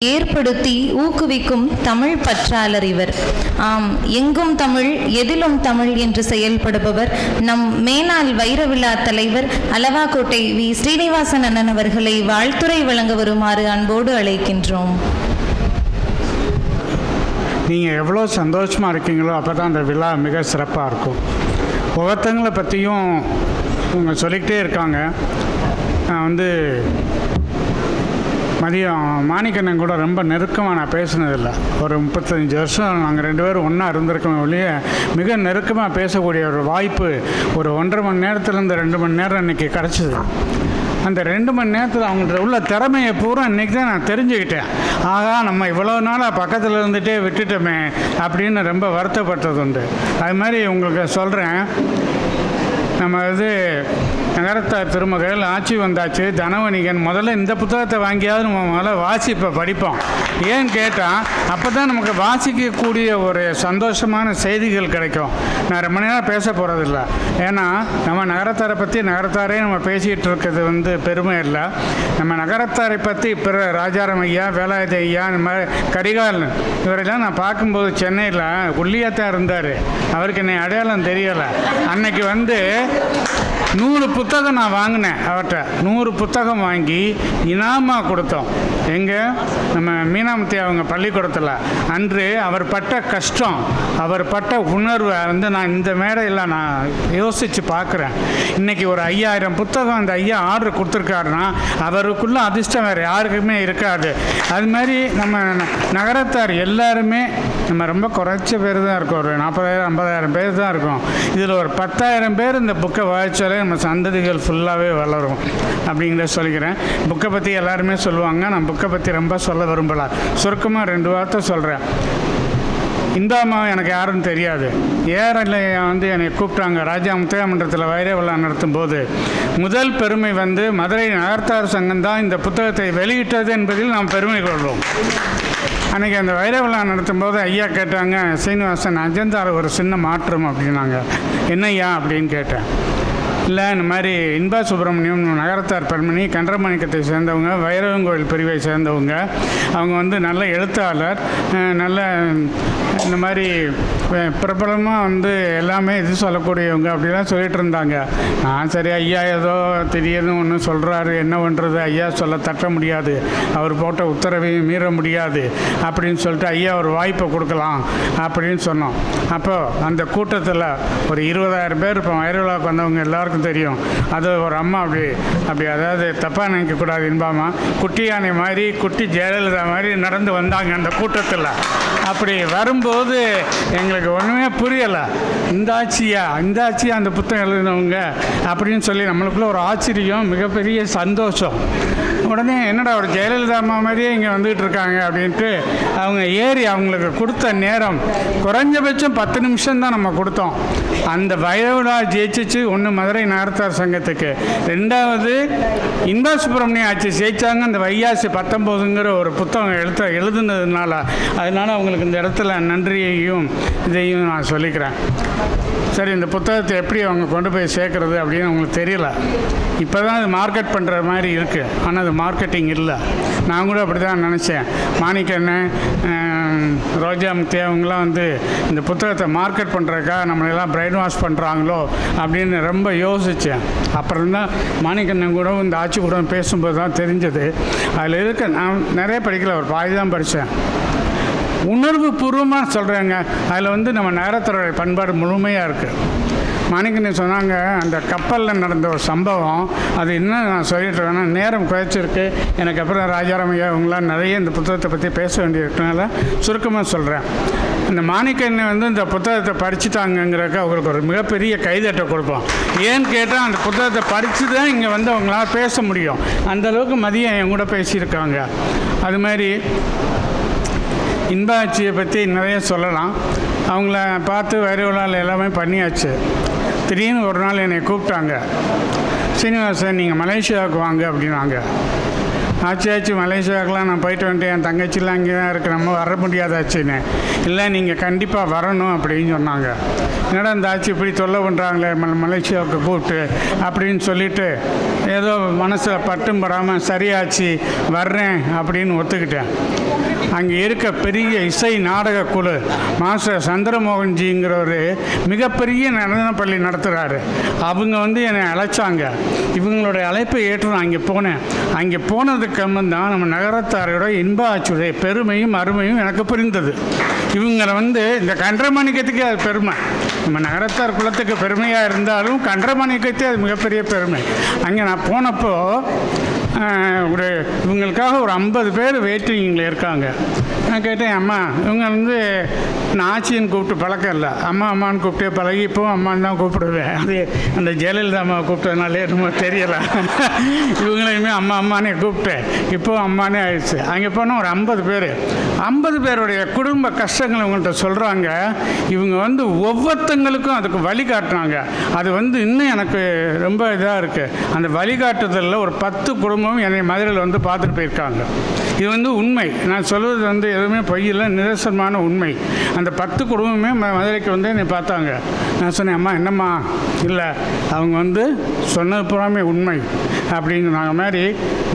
ஏற்படுத்தி ஊக்குவிக்கும் தமிழ் பற்றாளர் இவர். ஆம், எங்கும் தமிழ் எதிலும் தமிழ் என்று செயல்படுபவர் நம் மேனாள் வைரவிழா தலைவர் அளவாக்கோட்டை வி. ஸ்ரீனிவாசன் அண்ணன் அவர்களை வாழ்த்துரை வழங்க வருமாறு அன்போடு அழைக்கின்றோம். நீங்கள் எவ்வளோ சந்தோஷமாக இருக்கீங்களோ அப்போ தான் அந்த விழா மிக சிறப்பாக இருக்கும். ஒவ்வொருத்தங்களை பற்றியும் அவங்க சொல்லிக்கிட்டே இருக்காங்க. நான் மதியம் மாணிக்கண்ணன் கூட ரொம்ப நெருக்கமாக நான் பேசினதில்லை. ஒரு 35 வருஷம் நாங்கள் 2 பேரும் ஒன்றா இருந்திருக்கோம் ஒழிய மிக நெருக்கமாக பேசக்கூடிய ஒரு வாய்ப்பு ஒரு 1.5 மணி நேரத்துலேருந்து 2 மணி நேரம் இன்றைக்கி கிடச்சிது. அந்த 2 மணி நேரத்தில் அவங்கள்ட்ட உள்ள திறமையை பூரா இன்றைக்கி தான் நான் தெரிஞ்சுக்கிட்டேன். ஆகா, நம்ம இவ்வளோ நாளாக பக்கத்தில் இருந்துகிட்டே விட்டுட்டோமே அப்படின்னு ரொம்ப வருத்தப்பட்டது உண்டு. அது மாதிரி உங்களுக்கு சொல்கிறேன், நம்ம நகரத்தார் திருமகள் ஆட்சி வந்தாச்சு, தனவணிகன், முதல்ல இந்த புத்தகத்தை வாங்கியாவது நம்ம முதல்ல வாசிப்பை படிப்போம். ஏன்னு கேட்டால் அப்போ தான் நமக்கு வாசிக்கக்கூடிய ஒரு சந்தோஷமான செய்திகள் கிடைக்கும். நான் ரொம்ப நேரம் பேச போகிறதில்ல, ஏன்னா நம்ம நகரத்தாரை பற்றி நகரத்தாரே நம்ம பேசிகிட்டு இருக்கிறது பெருமை இல்லை. நம்ம நகரத்தாரை பற்றி பிற ராஜாராம் ஐயா, வேலாயுத ஐயா, இந்த மாதிரி கரிகால் இவரெல்லாம் நான் பார்க்கும்போது சென்னையில் உள்ளியாத்தான் இருந்தார். அவருக்கு என்னை அடையாளம் தெரியலை. அன்னைக்கு 100 புத்தகம் நான் வாங்கினேன். அவர்கிட்ட 100 புத்தகம் வாங்கி இனாமாக கொடுத்தோம். எங்கே நம்ம மீனாமத்தி அவங்க பள்ளிக்கூடத்தில். அன்று அவர் பட்ட கஷ்டம், அவர் பட்ட உணர்வை நான் இந்த மேடையில் நான் யோசித்து பார்க்குறேன். இன்றைக்கி ஒரு 5000 புத்தகம் அந்த ஐயா ஆர்டர் கொடுத்துருக்காருன்னா அவருக்குள்ள அதிர்ஷ்டம் வேறு யாருக்குமே இருக்காது. அது மாதிரி நம்ம நகரத்தார் எல்லாருமே நம்ம ரொம்ப குறைச்ச பேர் தான் இருக்கோம். ஒரு 40,000-50,000 பேர் தான் இருக்கோம். இதில் ஒரு 10,000 பேர் இந்த புக்கை வாசித்தாலே நம்ம சந்ததிகள் ஃபுல்லாகவே வளரும் அப்படிங்கிறத சொல்லிக்கிறேன். புக்கை பற்றி எல்லாருமே சொல்லுவாங்க, நான் புக்கை பற்றி ரொம்ப சொல்ல விரும்பலை. சுருக்கமாக 2 வார்த்தை சொல்கிறேன். இந்தாம்மா எனக்கு யாருன்னு தெரியாது. ஏஆர்எல்ல என்னை கூப்பிட்டாங்க. ராஜா முத்தையாமன்றத்தில் வைர விழா நடத்தும் போது முதல் பெருமை மதுரை நகரத்தார் சங்கம் தான் இந்த புத்தகத்தை வெளியிட்டது என்பதில் நாம் பெருமை கொள்வோம். அன்றைக்கி அந்த வைர விழா நடத்தும் போது ஐயா கேட்டாங்க, சீனிவாசன் அஜந்தாவில் ஒரு சின்ன மாற்றம் அப்படின்னாங்க. என்னையா அப்படின்னு கேட்டேன். இல்லை, இந்த மாதிரி இன்பா சுப்பிரமணியம் நகரத்தார் பெருமணி கன்றமாணிக்கத்தை சேர்ந்தவங்க, வைரவங்கோயில் பிரிவை சேர்ந்தவங்க. அவங்க நல்ல எழுத்தாளர், நல்ல இந்த மாதிரி பிரபலமாக எல்லாமே சொல்லக்கூடியவங்க அப்படிலாம் சொல்லிகிட்டு இருந்தாங்க. நான் சரி ஐயா ஏதோ திடீர்னு ஒன்று சொல்கிறாரு, என்ன பண்ணுறது, ஐயா சொல்ல தட்ட முடியாது, அவர் போட்ட உத்தரவையும் மீற முடியாது அப்படின்னு சொல்லிட்டு ஐயா ஒரு வாய்ப்பை கொடுக்கலாம் அப்படின்னு சொன்னோம். அப்போது அந்த கூட்டத்தில் ஒரு 20,000 பேர் இப்போ வைரவிழாவுக்கு வந்தவங்க எல்லாருக்கும் தெரியும். அது ஒரு அம்மா அப்படி அதாவது தப்பாக நினைக்கக்கூடாது, இன்பாமா குட்டி யானை மாதிரி, குட்டி ஜெயலலிதா மாதிரி நடந்து வந்தாங்க அந்த கூட்டத்தில். அப்படி வரும்போது எங்களுக்கு ஒன்றுமே புரியலை. இந்த ஆட்சியா அந்த புத்தகம் எழுதினவங்க அப்படின்னு சொல்லி நம்மளுக்குள்ள ஒரு ஆச்சரியம், மிகப்பெரிய சந்தோஷம். உடனே என்னடா ஒரு ஜெயலலிதா அம்மா மாதிரியே இங்கே வந்துகிட்டு இருக்காங்க அப்படின்ட்டு அவங்க ஏறி அவங்களுக்கு கொடுத்த நேரம் குறைஞ்சபட்சம் 10 நிமிஷம் தான் நம்ம கொடுத்தோம். அந்த வைரவிழா ஜெயிச்சிச்சு. ஒன்று மதுரை நகரத்தார் சங்கத்துக்கு, 2வது இன்பா சுப்பிரமணியம் ஆட்சி ஜெயிச்சாங்க. அந்த வையாசி 19ங்கிற ஒரு புத்தகம் எழுதுனதுனால அதனால் அவங்களுக்கு இந்த இடத்துல நன்றியையும் இதையும் நான் சொல்லிக்கிறேன். சரி, இந்த புத்தகத்தை எப்படி அவங்க கொண்டு போய் சேர்க்குறது அப்படின்னு அவங்களுக்கு தெரியல. இப்போ தான் அது மார்க்கெட் பண்ணுற மாதிரி இருக்குது, ஆனால் அது மார்க்கெட்டிங் இல்லை. நான் கூட அப்படி தான் நினச்சேன். மாணிக்கண்ணன், ரோஜா முத்தியா அவங்களாம் இந்த புத்தகத்தை மார்க்கெட் பண்ணுறதுக்காக நம்மளெல்லாம் பிரெயின் வாஷ் பண்ணுறாங்களோ அப்படின்னு ரொம்ப யோசித்தேன். அப்புறம் தான் மாணிக்கண்ணன் கூட இந்த ஆட்சி கூட பேசும்போது தான் தெரிஞ்சது. அதில் நான் நிறைய படிக்கல, ஒரு பாதி தான் படித்தேன். உணர்வு பூர்வமாக சொல்கிறேங்க. அதில் நம்ம நகரத்தோடைய பண்பாடு முழுமையாக இருக்குது. மாணிக்கண்ணன் சொன்னாங்க, அந்த கப்பலில் நடந்த ஒரு சம்பவம், அது இன்னும் நான் சொல்லிட்டு இருக்கேன்னா நேரம் குறைச்சிருக்கு எனக்கு. அப்புறம் ராஜாராமையா அவங்களாம் நிறைய இந்த புத்தகத்தை பற்றி பேச வேண்டியிருக்கனால சுருக்கமாக சொல்கிறேன். இந்த மாணிக்கண்ணன் இந்த புத்தகத்தை படிச்சுட்டாங்கங்கிறக்க அவங்களுக்கு ஒரு மிகப்பெரிய கைதட்டை கொடுப்போம். ஏன்னு கேட்டால் அந்த புத்தகத்தை படித்து தான் இங்கே அவங்களால பேச முடியும். அந்தளவுக்கு மதியம் என் கூட பேசியிருக்காங்க. அது மாதிரி இன்பாட்சியை பற்றி நிறைய சொல்லலாம். அவங்கள பார்த்து வைரவிழாவில் எல்லாமே பண்ணியாச்சு. திடீர்னு ஒரு நாள் என்னை கூப்பிட்டாங்க, சீனிவாசன் நீங்கள் மலேசியாவுக்கு வாங்க அப்படின்னாங்க. ஆச்சு மலேசியாவுக்குலாம் நான் போயிட்டு வந்துட்டேன், என் தங்கச்சிலாம் அங்கே தான் இருக்குது, நம்ம வர முடியாதாச்சுன்னு. இல்லை நீங்கள் கண்டிப்பாக வரணும் அப்படின்னு சொன்னாங்க. என்னடா இந்த ஆட்சி இப்படி தொல்லை பண்ணுறாங்களே மலேசியாவுக்கு கூப்பிட்டு அப்படின்னு சொல்லிவிட்டு ஏதோ மனசில் பட்டும் படாமல் சரியாச்சு வர்றேன் அப்படின்னு ஒத்துக்கிட்டேன். அங்கே இருக்க பெரிய இசை நாடக குழு மாஸ்டர் சந்திரமோகன்ஜிங்கிறவர் மிகப்பெரிய நடன பள்ளி நடத்துகிறாரு. அவங்க வந்து என்னை அழைச்சாங்க. இவங்களுடைய அழைப்பை ஏற்று நான் அங்கே போனேன். அங்கே போனதுக்கு தான் நம்ம நகரத்தாரோட இன்ப ஆட்சியுடைய பெருமையும் அருமையும் எனக்கு புரிந்தது. இவங்களை வந்து இந்த கன்றமாணிக்கத்துக்கு அது பெருமை, நம்ம நகரத்தார் குலத்துக்கு பெருமையாக இருந்தாலும் கன்றமாணிக்கத்தே அது மிகப்பெரிய பெருமை. அங்கே நான் போனப்போ இவங்களுக்காக ஒரு 50 பேர் வெயிட்டிங்கில் இருக்காங்க. நான் கேட்டேன், அம்மா இவங்க வந்து நான் ஆச்சின்னு கூப்பிட்டு பழக்கம் இல்லை, அம்மான்னு கூப்பிட்டே பழகி இப்போவும் அம்மான்னு தான் கூப்பிடுவேன். அது அந்த ஜெயலலிதா அம்மா கூப்பிட்டதுனாலே ரொம்ப தெரியலை, இவங்களையுமே அம்மானே கூப்பிட்டேன். இப்போவும் அம்மானே ஆயிடுச்சு. அங்கே போனால் ஒரு 50 பேருடைய குடும்ப கஷ்டங்கள் இவங்கள்ட்ட சொல்கிறாங்க. இவங்க வந்து ஒவ்வொருத்தங்களுக்கும் அதுக்கு வழிகாட்டினாங்க. அது வந்து இன்னும் எனக்கு ரொம்ப இதாக இருக்குது. அந்த வழிகாட்டுதலில் ஒரு 10 குடும்பம் என்னை மதுரையில் வந்து பார்த்துட்டு போயிருக்காங்க. இது வந்து உண்மை, நான் சொல்வது வந்து எதுவுமே பொய்யில்லை, நிதர்சனமான உண்மை. அந்த 10 குடும்பமே மதுரைக்கு வந்து என்னை பார்த்தாங்க. நான் சொன்னேன், அம்மா என்னம்மா, இல்லை அவங்க வந்து சொன்னது பூராமே உண்மை அப்படிங்கிறாங்க மாதிரி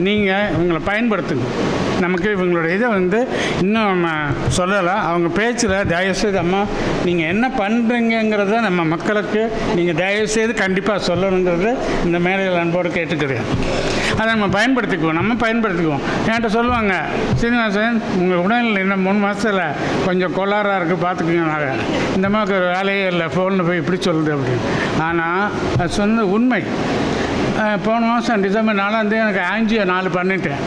நீங்கள் இவங்களை பயன்படுத்துங்க. நமக்கு இவங்களுடைய இதை வந்து இன்னும் நம்ம சொல்லலை. அவங்க பேச்சில் தயவுசெய்து அம்மா நீங்கள் என்ன பண்ணுறீங்கிறத நம்ம மக்களுக்கு நீங்கள் தயவுசெய்து கண்டிப்பாக சொல்லணுங்கிறது இந்த மேடையில் அன்போடு கேட்டுக்கிறேன். அதை நம்ம பயன்படுத்திக்குவோம். என்கிட்ட சொல்லுவாங்க, சீனிவாசன் உங்கள் உடல்நிலை இன்னும் 3 மாதத்தில் கொஞ்சம் கோளாறாக இருக்குது பார்த்துக்குங்க. நாங்கள் இந்த மாதிரி ஒரு வேலையே இல்லை, ஃபோனில் போய் இப்படி சொல்லுது அப்படின்னு. ஆனால் அது சொன்னது உண்மை. போன மாதம் டிசம்பர் 4 எனக்கு ஆஞ்சியோ 4 பண்ணிட்டேன்.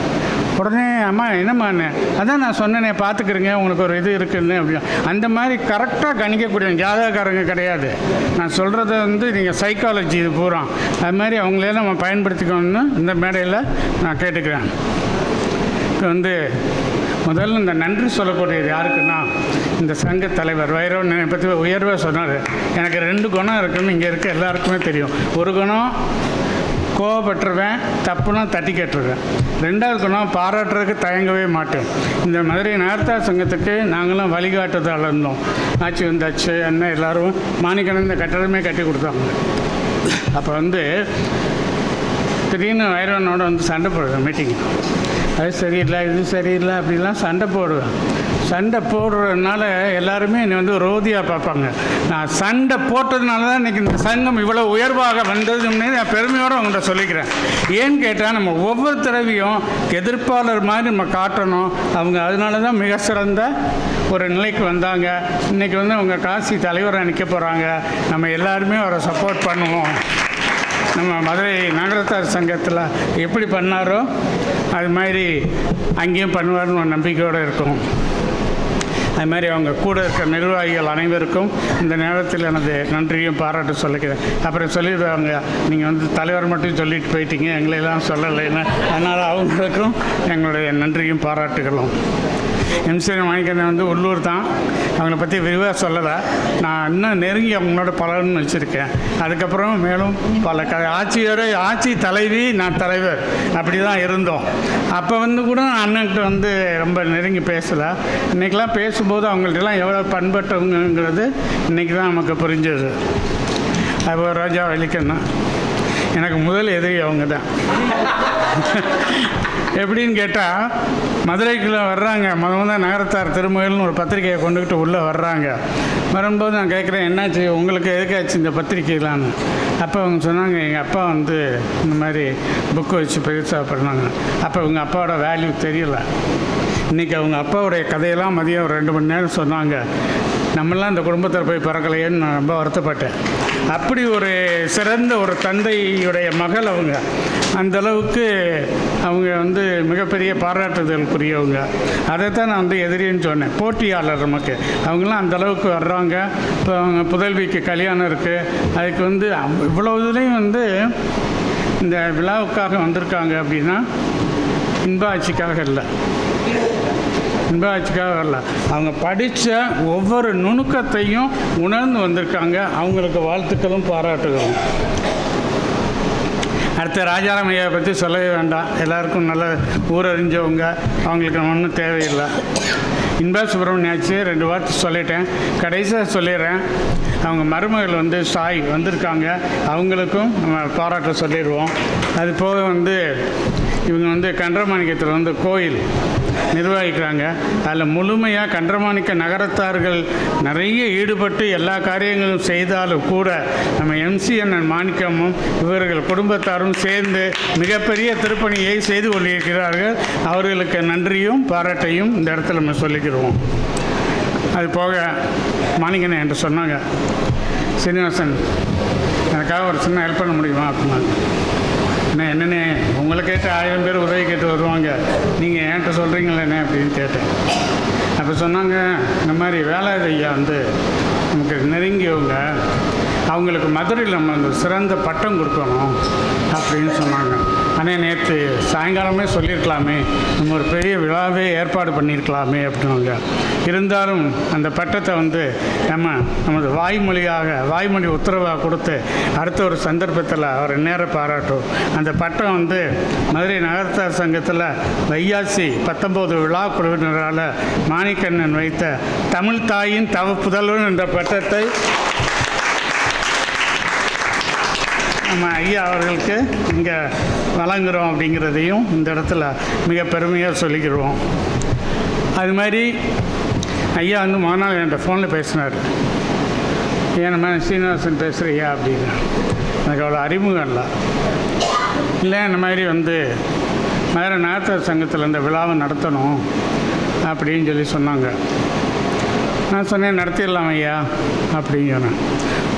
உடனே அம்மா என்னம்மான்னு, அதான் நான் சொன்னேனே பார்த்துக்கிறேங்க உங்களுக்கு ஒரு இது இருக்குன்னு அப்படின்னு. அந்த மாதிரி கரெக்டாக கணிக்கக்கூடிய ஜாதகக்காரங்க கிடையாது. நான் சொல்கிறத வந்து நீங்கள் சைக்காலஜி இது பூரா அது மாதிரி அவங்களே நம்ம பயன்படுத்திக்கணும்னு இந்த மேடையில் நான் கேட்டுக்கிறேன். இப்போ வந்து முதல்ல இந்த நன்றி சொல்லக்கூடியது யாருக்குன்னா இந்த சங்க தலைவர் வைரவன் என்னை பற்றி உயர்வாக சொன்னார். எனக்கு 2 குணம் இருக்குதுன்னு இங்கே இருக்க எல்லாருக்குமே தெரியும். ஒரு குணம் கோவப்பட்டுருவேன், தப்புனா தட்டி கேட்டுருவேன். 2வது குணம் பாராட்டுறதுக்கு தயங்கவே மாட்டேன். இந்த மதுரை நகரத்தார் சங்கத்துக்கு நாங்களும் வழிகாட்டுதல் இருந்தோம். ஆட்சி வந்தாச்சு என்ன எல்லோரும் மாணிக்கணன் இந்த கட்டடமே கட்டி கொடுத்தாங்க. அப்போ வந்து திடீர்னு வைரவனோட வந்து சண்டை போடுவேன் மீட்டிங். அது சரியில்லை இது சரியில்லை அப்படிலாம் சண்டை போடுறதுனால எல்லாருமே என்னை வந்து ரோதியாக பார்ப்பாங்க. நான் சண்டை போட்டதுனால தான் இன்றைக்கி இந்த சங்கம் இவ்வளோ உயர்வாக வந்ததுன்னு நான் பெருமையோடு அவங்கள்ட்ட சொல்லிக்கிறேன். ஏன்னு கேட்டால் நம்ம ஒவ்வொரு தடவையும் எதிர்ப்பாளர் மாதிரி நம்ம காட்டணும். அவங்க அதனால தான் மிக சிறந்த ஒரு நிலைக்கு வந்தாங்க. இன்றைக்கி வந்து அவங்க காசி தலைவராக நிற்க போகிறாங்க. நம்ம எல்லாருமே அவரை சப்போர்ட் பண்ணுவோம். நம்ம மதுரை நகரத்தார் சங்கத்தில் எப்படி பண்ணாரோ அது மாதிரி அங்கேயும் பண்ணுவார்னு ஒரு நம்பிக்கையோடு இருக்கும். அது மாதிரி அவங்க கூட இருக்கிற நிர்வாகிகள் அனைவருக்கும் இந்த நேரத்தில் எனது நன்றியும் பாராட்டு சொல்லிக்கிறேன். அப்புறம் சொல்லிடுவாங்க, நீங்கள் வந்து தலைவர் மட்டும் சொல்லிட்டு போயிட்டீங்க, எங்களையெல்லாம் சொல்லலைன்னு. அதனால் அவங்களுக்கும் எங்களுடைய நன்றியும் பாராட்டுகளும். எம்சி மாணிக்கண்ணன் வந்து உள்ளூர் தான், அவங்கள பற்றி விரிவாக சொல்லலை. நான் இன்னும் நெருங்கி அவங்களோட பலன்னு வச்சுருக்கேன். அதுக்கப்புறம் மேலும் பல ஆட்சி தலைவி நான் தலைவர் அப்படி தான் இருந்தோம். அப்போ வந்து கூட நான் அண்ணன்கிட்ட வந்து ரொம்ப நெருங்கி பேசலை. இன்றைக்கெலாம் பேசும்போது அவங்கள்ட்டலாம் எவ்வளோ பண்பட்டவங்கிறது இன்றைக்கி தான் நமக்கு புரிஞ்சது. அப்போ ராஜா வலிக்கண்ணா எனக்கு முதல் எதிரி அவங்க தான். எப்படின்னு கேட்டால் மதுரைக்குள்ளே வர்றாங்க, முதல் நகரத்தார் திருமகள்னு ஒரு பத்திரிக்கையை கொண்டுக்கிட்டு உள்ளே வர்றாங்க. வரும்போது நான் கேட்குறேன், என்னாச்சு உங்களுக்கு எதுக்காச்சு இந்த பத்திரிக்கைலான்னு. அப்போ அவங்க சொன்னாங்க, எங்கள் அப்பா வந்து இந்த மாதிரி புக்கு வச்சு பெருசாக பண்ணாங்க. அப்போ இவங்க அப்பாவோட வேல்யூ தெரியலை. இன்றைக்கி அவங்க அப்பாவுடைய கதையெல்லாம் மதியம் ஒரு 2 மணி நேரம் சொன்னாங்க. நம்மளாம் இந்த குடும்பத்தில் போய் பிறக்கலையேன்னு நான் ரொம்ப வருத்தப்பட்டேன். அப்படி ஒரு சிறந்த ஒரு தந்தையுடைய மகள் அவங்க. அந்தளவுக்கு அவங்க வந்து மிகப்பெரிய பாராட்டுதலுக்குரியவங்க. அதைத்தான் நான் வந்து எதிரின்னு சொன்னேன். போட்டியாளர் நமக்கு அவங்களாம் அந்தளவுக்கு வர்றாங்க. இப்போ அவங்க புதல்விக்கு கல்யாணம் இருக்குது. அதுக்கு வந்து இவ்வளோ இதுலேயும் வந்து இந்த விழாவுக்காக வந்திருக்காங்க அப்படின்னா இன்ப ஆட்சிக்காக இல்லை, இன்பஆட்சிக்காக வரல. அவங்க படித்த ஒவ்வொரு நுணுக்கத்தையும் உணர்ந்து வந்திருக்காங்க. அவங்களுக்கு வாழ்த்துக்களும் பாராட்டுகளும். அடுத்து ராஜாராம் ஐயாவை பற்றி சொல்லவே வேண்டாம், எல்லாருக்கும் நல்ல ஊரறிஞ்சவங்க, அவங்களுக்கு ஒன்றும் தேவையில்லை. இன்பா சுப்பிரமணியாச்சு 2 வார்த்தை சொல்லிட்டேன், கடைசியாக சொல்லிடுறேன். அவங்க மருமகள் வந்து சாய் வந்திருக்காங்க, அவங்களுக்கும் நம்ம பாராட்ட சொல்லிடுவோம். அது போக வந்து இவங்க வந்து கண்டமாணிக்கத்தில் வந்து கோயில் நிர்வகிக்கிறாங்க. அதில் முழுமையாக கண்டமாணிக்க நகரத்தார்கள் நிறைய ஈடுபட்டு எல்லா காரியங்களும் செய்தாலும் கூட நம்ம எம்சிஎன் மாணிக்கமும் இவர்கள் குடும்பத்தாரும் சேர்ந்து மிகப்பெரிய திருப்பணியை செய்து கொண்டிருக்கிறார்கள். அவர்களுக்கு நன்றியும் பாராட்டையும் இந்த இடத்துல நம்ம சொல்லிக்கிறோம். அது போக மாணிக்கண்ணன் என்று சொன்னாங்க, சீனிவாசன் எனக்காக ஒரு சின்ன ஹெல்ப் பண்ண முடியுமா அப்படின்னாங்க. என்னென்ன உங்களை கேட்டு 1000 பேர் உதவி கேட்டு வருவாங்க, நீங்கள் என்கிட்ட சொல்கிறீங்களேண்ணே அப்படின்னு கேட்டேன். அப்போ சொன்னாங்க, இந்த மாதிரி வேலாயுத ஐயா வந்து நமக்கு நெருங்கியவங்க, அவங்களுக்கு மதுரையில் நம்ம அந்த சிறந்த பட்டம் கொடுக்கணும் அப்படின்னு சொன்னாங்க. ஆனால் நேற்று சாயங்காலமே சொல்லியிருக்கலாமே, நம்ம ஒரு பெரிய விழாவே ஏற்பாடு பண்ணியிருக்கலாமே அப்படின்னாங்க. இருந்தாலும் அந்த பட்டத்தை வந்து நமது வாய்மொழி உத்தரவாக கொடுத்து அடுத்த ஒரு சந்தர்ப்பத்தில் அவர் நேர பாராட்டும். அந்த பட்டம் வந்து மதுரை நகரத்தார் சங்கத்தில் வையாசி 19 விழா குழுவினரால் மாணிக்கண்ணன் வைத்த தமிழ் தாயின் தவ புதல்வன் என்ற பட்டத்தை நம்ம ஐயா அவர்களுக்கு இங்கே வழங்குகிறோம் அப்படிங்கிறதையும் இந்த இடத்துல மிக பெருமையாக சொல்லிக்கிறோம். அது மாதிரி ஐயா வந்து மொதல் நாள் என்கிட்ட ஃபோனில் பேசினார். ஏன்னா சீனிவாசன் பேசுகிறியா அப்படின்னு. எனக்கு அவ்வளோ அறிமுகம் இல்லை. இந்த மாதிரி வந்து மதுரை நகரத்தார் சங்கத்தில் இந்த விழாவை நடத்தணும் அப்படின்னு சொன்னாங்க. நான் சொன்னேன், நடத்திடலாம் ஐயா அப்படின்னு சொன்னேன்.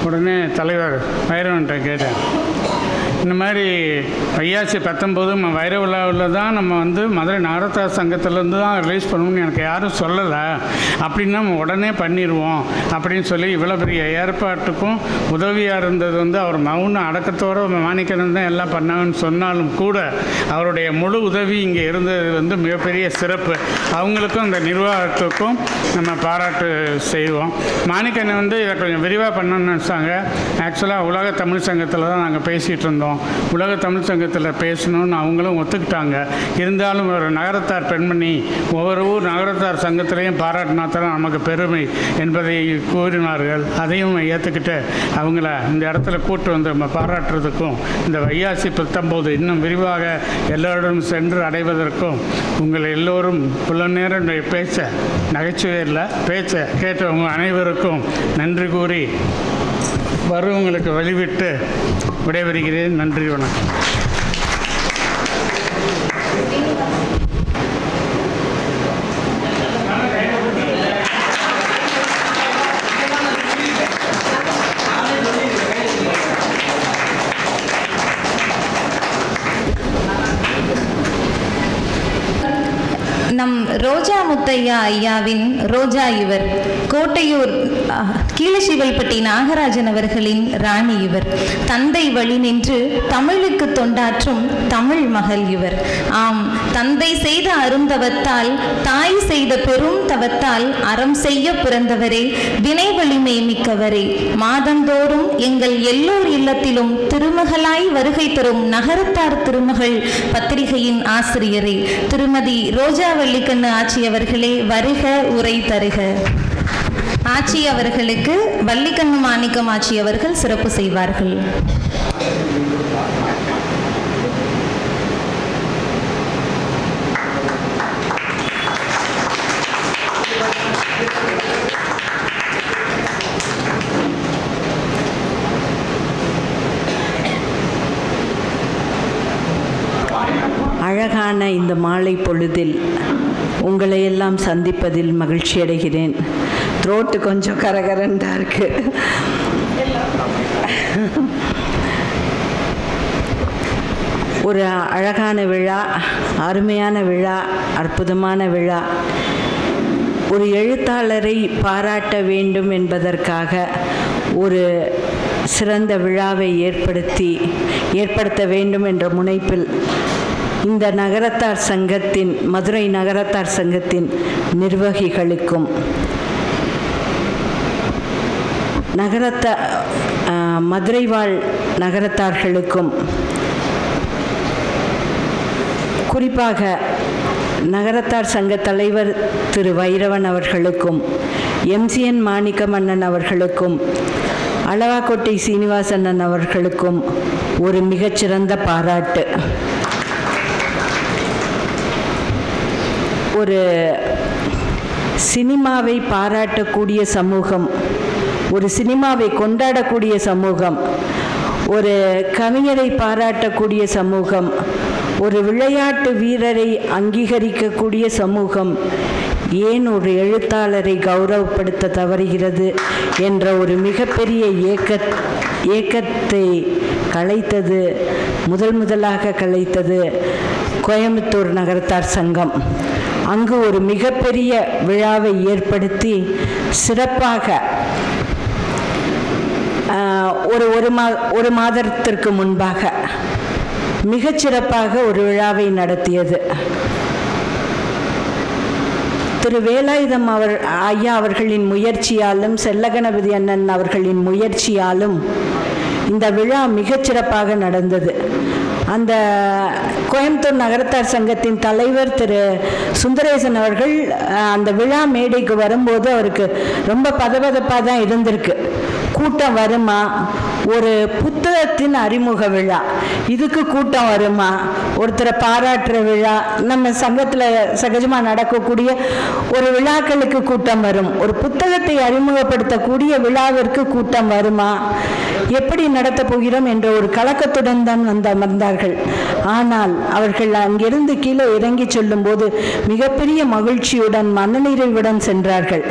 உடனே தலைவர் வைரவன்கிட்ட கேட்டேன், இந்த மாதிரி வையாசி 19 வைர விழாவில் தான் நம்ம வந்து மதுரை நகரத்தார் சங்கத்திலேருந்து தான் ரிலீஸ் பண்ணணும்னு எனக்கு யாரும் சொல்லலை, அப்படின்னா நம்ம உடனே பண்ணிடுவோம் அப்படின்னு சொல்லி இவ்வளோ பெரிய ஏற்பாட்டுக்கும் உதவியாக இருந்தது வந்து அவர் மௌன அடக்கத்தோடு மாணிக்கண்ணன் தான் எல்லாம் பண்ணாங்கன்னு சொன்னாலும் கூட அவருடைய முழு உதவி இங்கே இருந்தது வந்து மிகப்பெரிய சிறப்பு. அவங்களுக்கும் இந்த நிர்வாகத்துக்கும் நம்ம பாராட்டு செய்வோம். மாணிக்கண்ணன் வந்து இதை கொஞ்சம் விரிவாக பண்ணணும்னு நினச்சாங்க. ஆக்சுவலாக உலக தமிழ் சங்கத்தில் தான் நாங்கள் பேசிகிட்டு இருந்தோம். உலக தமிழ் சங்கத்தில் பேசணும்னு அவங்களும் ஒத்துக்கிட்டாங்க. இருந்தாலும் ஒரு நகரத்தார் பெண்மணி ஒவ்வொரு ஊர் நகரத்தார் சங்கத்திலையும் பாராட்டினா தான் நமக்கு பெருமை என்பதை கூறினார்கள். அதையும் ஏற்றுக்கிட்டு அவங்கள இந்த இடத்துல கூட்டு வந்து நம்ம பாராட்டுறதுக்கும் இந்த வையாசி 19 இன்னும் விரிவாக எல்லோரும் சென்று அடைவதற்கும் உங்கள் எல்லோரும் இவ்வளோ நேரம் பேச்ச நகைச்சுவை இல்லை, பேச்ச கேட்டவங்க அனைவருக்கும் நன்றி கூறி வருவங்களுக்கு வழிவிட்டு விடைபெறுகிறேன். நன்றி, வணக்கம். நம் ரோஜா முத்தையா ஐயாவின் ரோஜா இவர், கோட்டையூர் கீழசிவல்பட்டி நாகராஜன் அவர்களின் ராணி இவர், தந்தை வழி நின்று தமிழுக்கு தொண்டாற்றும் தமிழ் மகள் இவர். ஆம், தந்தை செய்த அருந்தவத்தால், தாய் செய்த பெரும் தவத்தால் அறம் செய்ய பிறந்தவரே, வினை வலிமை மிக்கவரே, மாதந்தோறும் எங்கள் எல்லோர் இல்லத்திலும் திருமகளாய் வருகை தரும் நகரத்தார் திருமகள் பத்திரிகையின் ஆசிரியரே, திருமதி ரோஜா வள்ளிக்கண்ணு ஆச்சி அவர்களே, வருக உரை தருக. ஆச்சி அவர்களுக்கு வள்ளிக்கண்ணு மாணிக்கம் ஆச்சி அவர்கள் சிறப்பு செய்வார்கள். அழகான இந்த மாலை பொழுதில் உங்களையெல்லாம் சந்திப்பதில் மகிழ்ச்சி அடைகிறேன். த்ரோட்டு கொஞ்சம் கரகரன்னு தான் இருக்கு. ஒரு அழகான விழா, அருமையான விழா, அற்புதமான விழா. ஒரு எழுத்தாளரை பாராட்ட வேண்டும் என்பதற்காக ஒரு சிறந்த விழாவை ஏற்படுத்த வேண்டும் என்ற முனைப்பில் இந்த நகரத்தார் சங்கத்தின், மதுரை நகரத்தார் சங்கத்தின் நிர்வாகிகளுக்கும் மதுரை வாழ் நகரத்தார்களுக்கும் குறிப்பாக நகரத்தார் சங்க தலைவர் திரு வைரவன் அவர்களுக்கும், எம்சிஎன் மாணிக்கமன்னன் அவர்களுக்கும், அளவாக்கோட்டை சீனிவாசன் அவர்களுக்கும் ஒரு மிகச்சிறந்த பாராட்டு. ஒரு சினிமாவை பாராட்டக்கூடிய சமூகம், ஒரு சினிமாவை கொண்டாடக்கூடிய சமூகம், ஒரு கவிஞரை பாராட்டக்கூடிய சமூகம், ஒரு விளையாட்டு வீரரை அங்கீகரிக்கக்கூடிய சமூகம் ஏன் ஒரு எழுத்தாளரை கௌரவப்படுத்த தவறுகிறது என்ற ஒரு மிகப்பெரிய ஏக்கத்தை கலைத்தது, முதலாக கலைத்தது கோயம்புத்தூர் நகரத்தார் சங்கம். அங்கு ஒரு மிகப்பெரிய விழாவை ஏற்படுத்தி சிறப்பாக ஒரு மாதத்திற்கு முன்பாக மிகச்சிறப்பாக ஒரு விழாவை நடத்தியது. திரு வேலாயுதம் ஐயா அவர்களின் முயற்சியாலும், செல்லகணபதி அண்ணன் அவர்களின் முயற்சியாலும் இந்த விழா மிகச்சிறப்பாக நடந்தது. அந்த கோயம்புத்தூர் நகரத்தார் சங்கத்தின் தலைவர் திரு சுந்தரேசன் அவர்கள் அந்த விழா மேடைக்கு வரும்போது அவருக்கு ரொம்ப பதபதப்பாக தான் இருந்திருக்கு. கூட்டம் வருமா, ஒரு புத்தகத்தின் அறிமுக விழா, இதுக்கு கூட்டம் வருமா, ஒருத்தரை பாராட்டுற விழா, நம்ம சங்கத்தில் சகஜமாக நடக்கக்கூடிய ஒரு விழாக்களுக்கு கூட்டம் வரும், ஒரு புத்தகத்தை அறிமுகப்படுத்தக்கூடிய விழாவிற்கு கூட்டம் வருமா, எப்படி நடத்தப் போகிறோம் என்ற ஒரு கலக்கத்துடன் தான் வந்தார்கள். ஆனால் அவர்கள் அங்கிருந்து கீழே இறங்கி சொல்லும்போது மிகப்பெரிய மகிழ்ச்சியுடன், மனநிறைவுடன் சென்றார்கள்.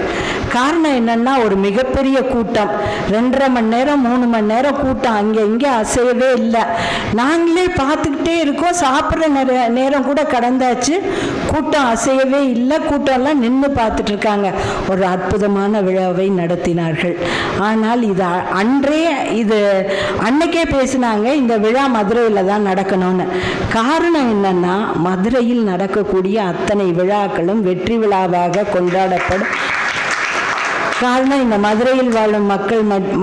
காரணம் என்னன்னா, ஒரு மிகப்பெரிய கூட்டம், 2.5 மணி நேரம் 3 மணி நேரம் கூட்டம், அங்கே இங்கே அசையவே இல்லை. நாங்களே பார்த்துக்கிட்டே இருக்கோம், சாப்பிட்ற நேரம் கூட கடந்தாச்சு, கூட்டம் அசையவே இல்லை, கூட்டம்லாம் நின்று பார்த்துட்டு இருக்காங்க. ஒரு அற்புதமான விழாவை நடத்தினார்கள். ஆனால் இது அன்னைக்கே பேசினாங்க, இந்த விழா மதுரையில் தான் நடக்கணும்னு. காரணம் என்னன்னா, மதுரையில் நடக்கக்கூடிய அத்தனை விழாக்களும் வெற்றி விழாவாக கொண்டாடப்படும். காரணம், இந்த மதுரையில் வாழும்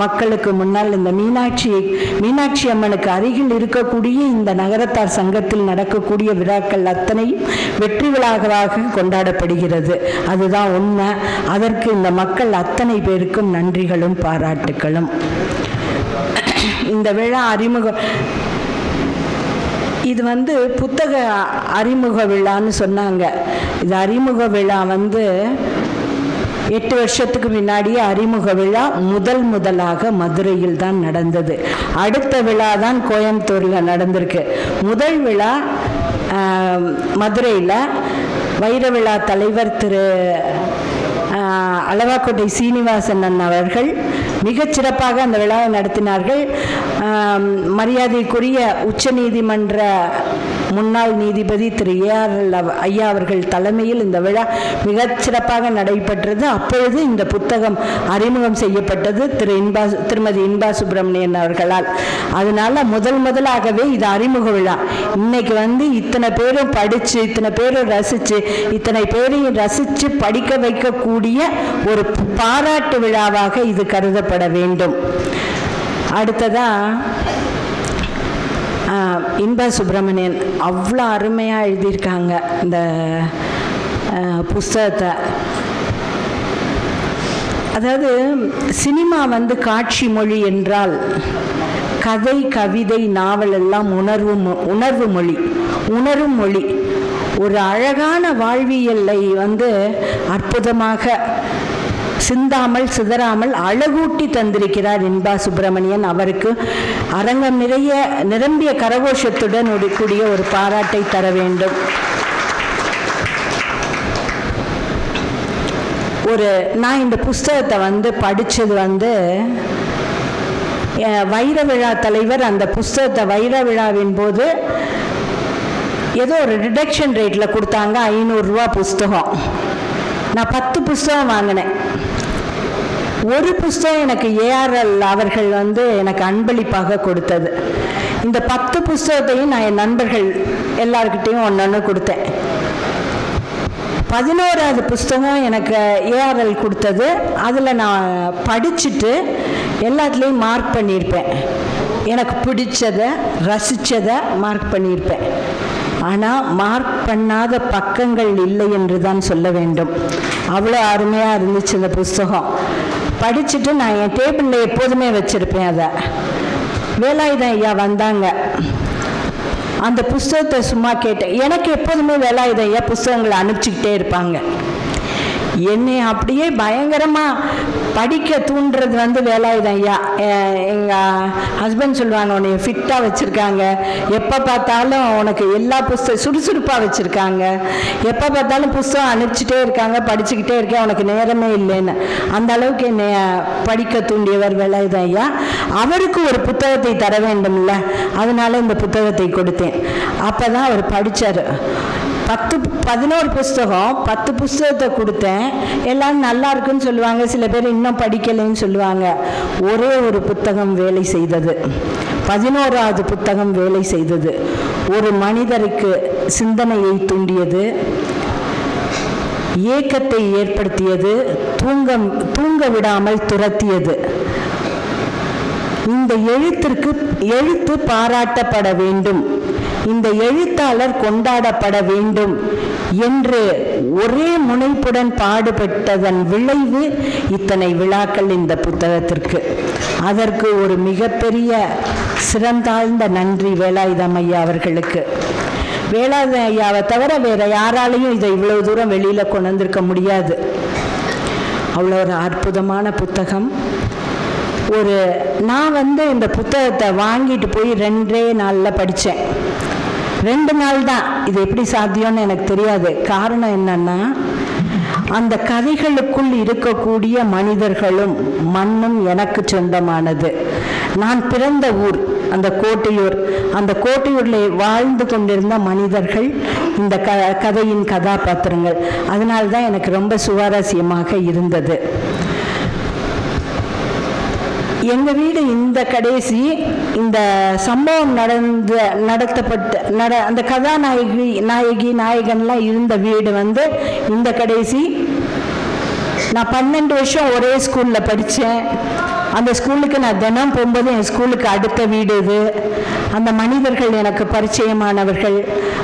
மக்களுக்கு முன்னால் இந்த மீனாட்சி அம்மனுக்கு அருகில் இருக்கக்கூடிய இந்த நகரத்தார் சங்கத்தில் நடக்கக்கூடிய விழாக்கள் அத்தனையும் வெற்றி விழாவாக கொண்டாடப்படுகிறது. அதுதான் உண்மை. அதற்கு இந்த மக்கள் அத்தனை பேருக்கும் நன்றிகளும் பாராட்டுகளும். இந்த விழா இது புத்தக அறிமுக விழான்னு சொன்னாங்க. இது அறிமுக விழா 8 வருஷத்துக்கு முன்னாடியே அறிமுக விழா முதலாக மதுரையில் தான் நடந்தது. அடுத்த விழா தான் கோயம்புத்தூரில் நடந்திருக்கு. முதல் விழா மதுரையில் வைர விழா தலைவர் திரு அளவாக்கோட்டை சீனிவாசன் அவர்கள் மிகச்சிறப்பாக அந்த விழாவை நடத்தினார்கள். மரியாதைக்குரிய உச்சநீதிமன்ற முன்னாள் நீதிபதி திரு ஏஆர் ஐயா அவர்கள் தலைமையில் இந்த விழா மிகச்சிறப்பாக நடைபெற்றது. அப்பொழுது இந்த புத்தகம் அறிமுகம் செய்யப்பட்டது திருமதி இன்பா சுப்பிரமணியன் அவர்களால். அதனால முதலாகவே இது அறிமுக விழா. இன்னைக்கு இத்தனை பேரும் படித்து, இத்தனை பேரும் ரசித்து, இத்தனை பேரையும் ரசித்து படிக்க வைக்கக்கூடிய ஒரு பாராட்டு விழாவாக இது கருதப்பட வேண்டும். அடுத்ததா இன்பா சுப்பிரமணியன் அவ்வளோ அருமையாக எழுதியிருக்காங்க இந்த புஸ்தகத்தை. அதாவது சினிமா காட்சி மொழி என்றால் கதை, கவிதை, நாவல் எல்லாம் உணர்வு மொழி. ஒரு அழகான வாழ்வியலை அற்புதமாக சிந்தாமல் சிதறாமல் அழகூட்டி தந்திருக்கிறார் இன்பா சுப்பிரமணியன். அவருக்கு அரங்கம் நிரம்பிய கரகோஷத்துடன் கூடிய ஒரு பாராட்டை தர வேண்டும். நான் இந்த புஸ்தகத்தை படித்தது வைர விழா தலைவர் அந்த புஸ்தகத்தை வைர விழாவின் போது ஏதோ ஒரு ரிடக்ஷன் ரேட்டில் கொடுத்தாங்க. 500 ரூபா புஸ்தகம். நான் 10 புஸ்தகம் வாங்கினேன். ஒரு புஸ்தகம் எனக்கு ஏஆர்எல் அவர்கள் எனக்கு அன்பளிப்பாக கொடுத்தது. இந்த 10 புஸ்தகத்தையும் நான் என் நண்பர்கள் எல்லார்கிட்டையும் ஒன்று கொடுத்தேன். 11வது புஸ்தகம் எனக்கு ஏஆர்எல் கொடுத்தது. அதில் நான் படிச்சுட்டு எல்லாத்துலேயும் மார்க் பண்ணியிருப்பேன். எனக்கு பிடிச்சதை ரசித்ததை மார்க் பண்ணியிருப்பேன். ஆனால் மார்க் பண்ணாத பக்கங்கள் இல்லை என்று தான் சொல்ல வேண்டும். அவ்வளோ அருமையாக இருந்துச்சு அந்த புஸ்தகம். படிச்சுட்டு நான் என் டேபிளில் எப்போதுமே வச்சுருப்பேன். அதை வேலாயுதம் ஐயா வந்தாங்க, அந்த புஸ்தகத்தை சும்மா கேட்டேன். எனக்கு எப்போதுமே வேலாயுதம் ஐயா புஸ்தகங்களை அனுப்பிச்சிக்கிட்டே இருப்பாங்க. என்னை அப்படியே பயங்கரமாக படிக்க தூண்டுறது வேலாயுதம் ஐயா. எங்கள் ஹஸ்பண்ட் சொல்லுவாங்க, உன்னை ஃபிட்டாக வச்சுருக்காங்க, எப்போ பார்த்தாலும் உனக்கு எல்லா புஸ்தகம் சுறுசுறுப்பாக வச்சுருக்காங்க, எப்போ பார்த்தாலும் புஸ்தகம் அனுப்பிச்சிட்டே இருக்காங்க, படிச்சுக்கிட்டே இருக்கேன், உனக்கு நேரமே இல்லைன்னு. அந்த அளவுக்கு என்னை படிக்க தூண்டியவர் வேலாயுதம் ஐயா. அவருக்கு ஒரு புத்தகத்தை தர வேண்டும்ல, அதனால இந்த புத்தகத்தை கொடுத்தேன். அப்போ தான் அவர் படித்தார். 11 புஸ்தகம், 10 புஸ்தகத்தை கொடுத்தேன். எல்லாரும் நல்லா இருக்குன்னு சொல்லுவாங்க, சில பேர் இன்னும் படிக்கலைன்னு சொல்லுவாங்க. ஒரே ஒரு புத்தகம் வேலை செய்தது. 11வது புத்தகம் வேலை செய்தது. ஒரு மனிதருக்கு சிந்தனையை தூண்டியது, ஏக்கத்தை ஏற்படுத்தியது, தூங்க விடாமல் துரத்தியது. இந்த எழுத்து பாராட்டப்பட வேண்டும், இந்த எழுத்தாளர் கொண்டாடப்பட வேண்டும் என்று ஒரே முனைப்புடன் பாடுபட்டதன் விளைவு இத்தனை விழாக்கள் இந்த புத்தகத்திற்கு. அதற்கு ஒரு மிகப்பெரிய சிறந்தாழ்ந்த நன்றி வேலாயுதம் ஐயா அவர்களுக்கு. வேலாயுதம் ஐயாவை தவிர வேற யாராலையும் இதை இவ்வளவு தூரம் வெளியில கொண்டு வந்திருக்க முடியாது. அவ்வளோ ஒரு அற்புதமான புத்தகம். நான் இந்த புத்தகத்தை வாங்கிட்டு போய் 2 நாளில் படித்தேன். 2 நாள் தான். இது எப்படி சாத்தியம்னு எனக்கு தெரியாது. காரணம் என்னன்னா, அந்த கதைகளுக்குள் இருக்கக்கூடிய மனிதர்களும் மண்ணும் எனக்கு சொந்தமானது. நான் பிறந்த ஊர் அந்த கோட்டையூர். அந்த கோட்டையூரில் வாழ்ந்து கொண்டிருந்த மனிதர்கள் இந்த கதையின் கதாபாத்திரங்கள். அதனால்தான் எனக்கு ரொம்ப சுவாரஸ்யமாக இருந்தது. எங்கள் வீடு இந்த கடைசி, இந்த சம்பவம் அந்த நாயகன்லாம் இருந்த வீடு இந்த கடைசி. நான் 12 வருஷம் ஒரே ஸ்கூலில் படித்தேன். அந்த ஸ்கூலுக்கு நான் தினம் போகும்போது என் ஸ்கூலுக்கு அடுத்த வீடு இது. அந்த மனிதர்கள் எனக்கு பரிச்சயமானவர்கள்,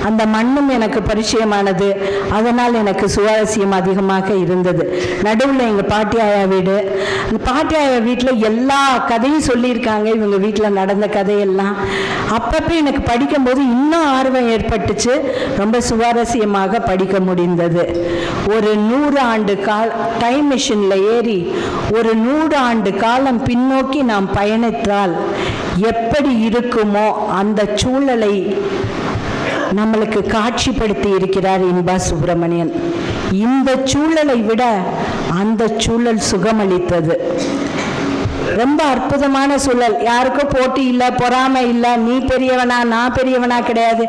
அந்த மண்ணும் எனக்கு பரிச்சயமானது. அதனால் எனக்கு சுவாரஸ்யம் அதிகமாக இருந்தது. நடுவில் எங்கள் பாட்டியாயா வீடு. அந்த பாட்டியாயா வீட்டில் எல்லா கதையும் சொல்லியிருக்காங்க, இவங்க வீட்டில் நடந்த கதையெல்லாம். அப்பப்போ எனக்கு படிக்கும்போது இன்னும் ஆர்வம் ஏற்பட்டுச்சு. ரொம்ப சுவாரஸ்யமாக படிக்க முடிந்தது. ஒரு 100 ஆண்டு டைம் மிஷினில் ஏறி ஒரு 100 ஆண்டு காலம் பின்னோக்கி நாம் பயணித்தால் எப்படி இருக்குமோ அந்த சூழலை நம்மளுக்கு காட்சிப்படுத்தி இருக்கிறார் இன்பா சுப்பிரமணியன். இந்த சூழலை விட அந்த சூழல் சுகமளித்தது. ரொம்ப அற்புதமான சூழல். யாருக்கும் போட்டி இல்லை, பொறாமை இல்லை. நீ பெரியவனா நான் பெரியவனா கிடையாது.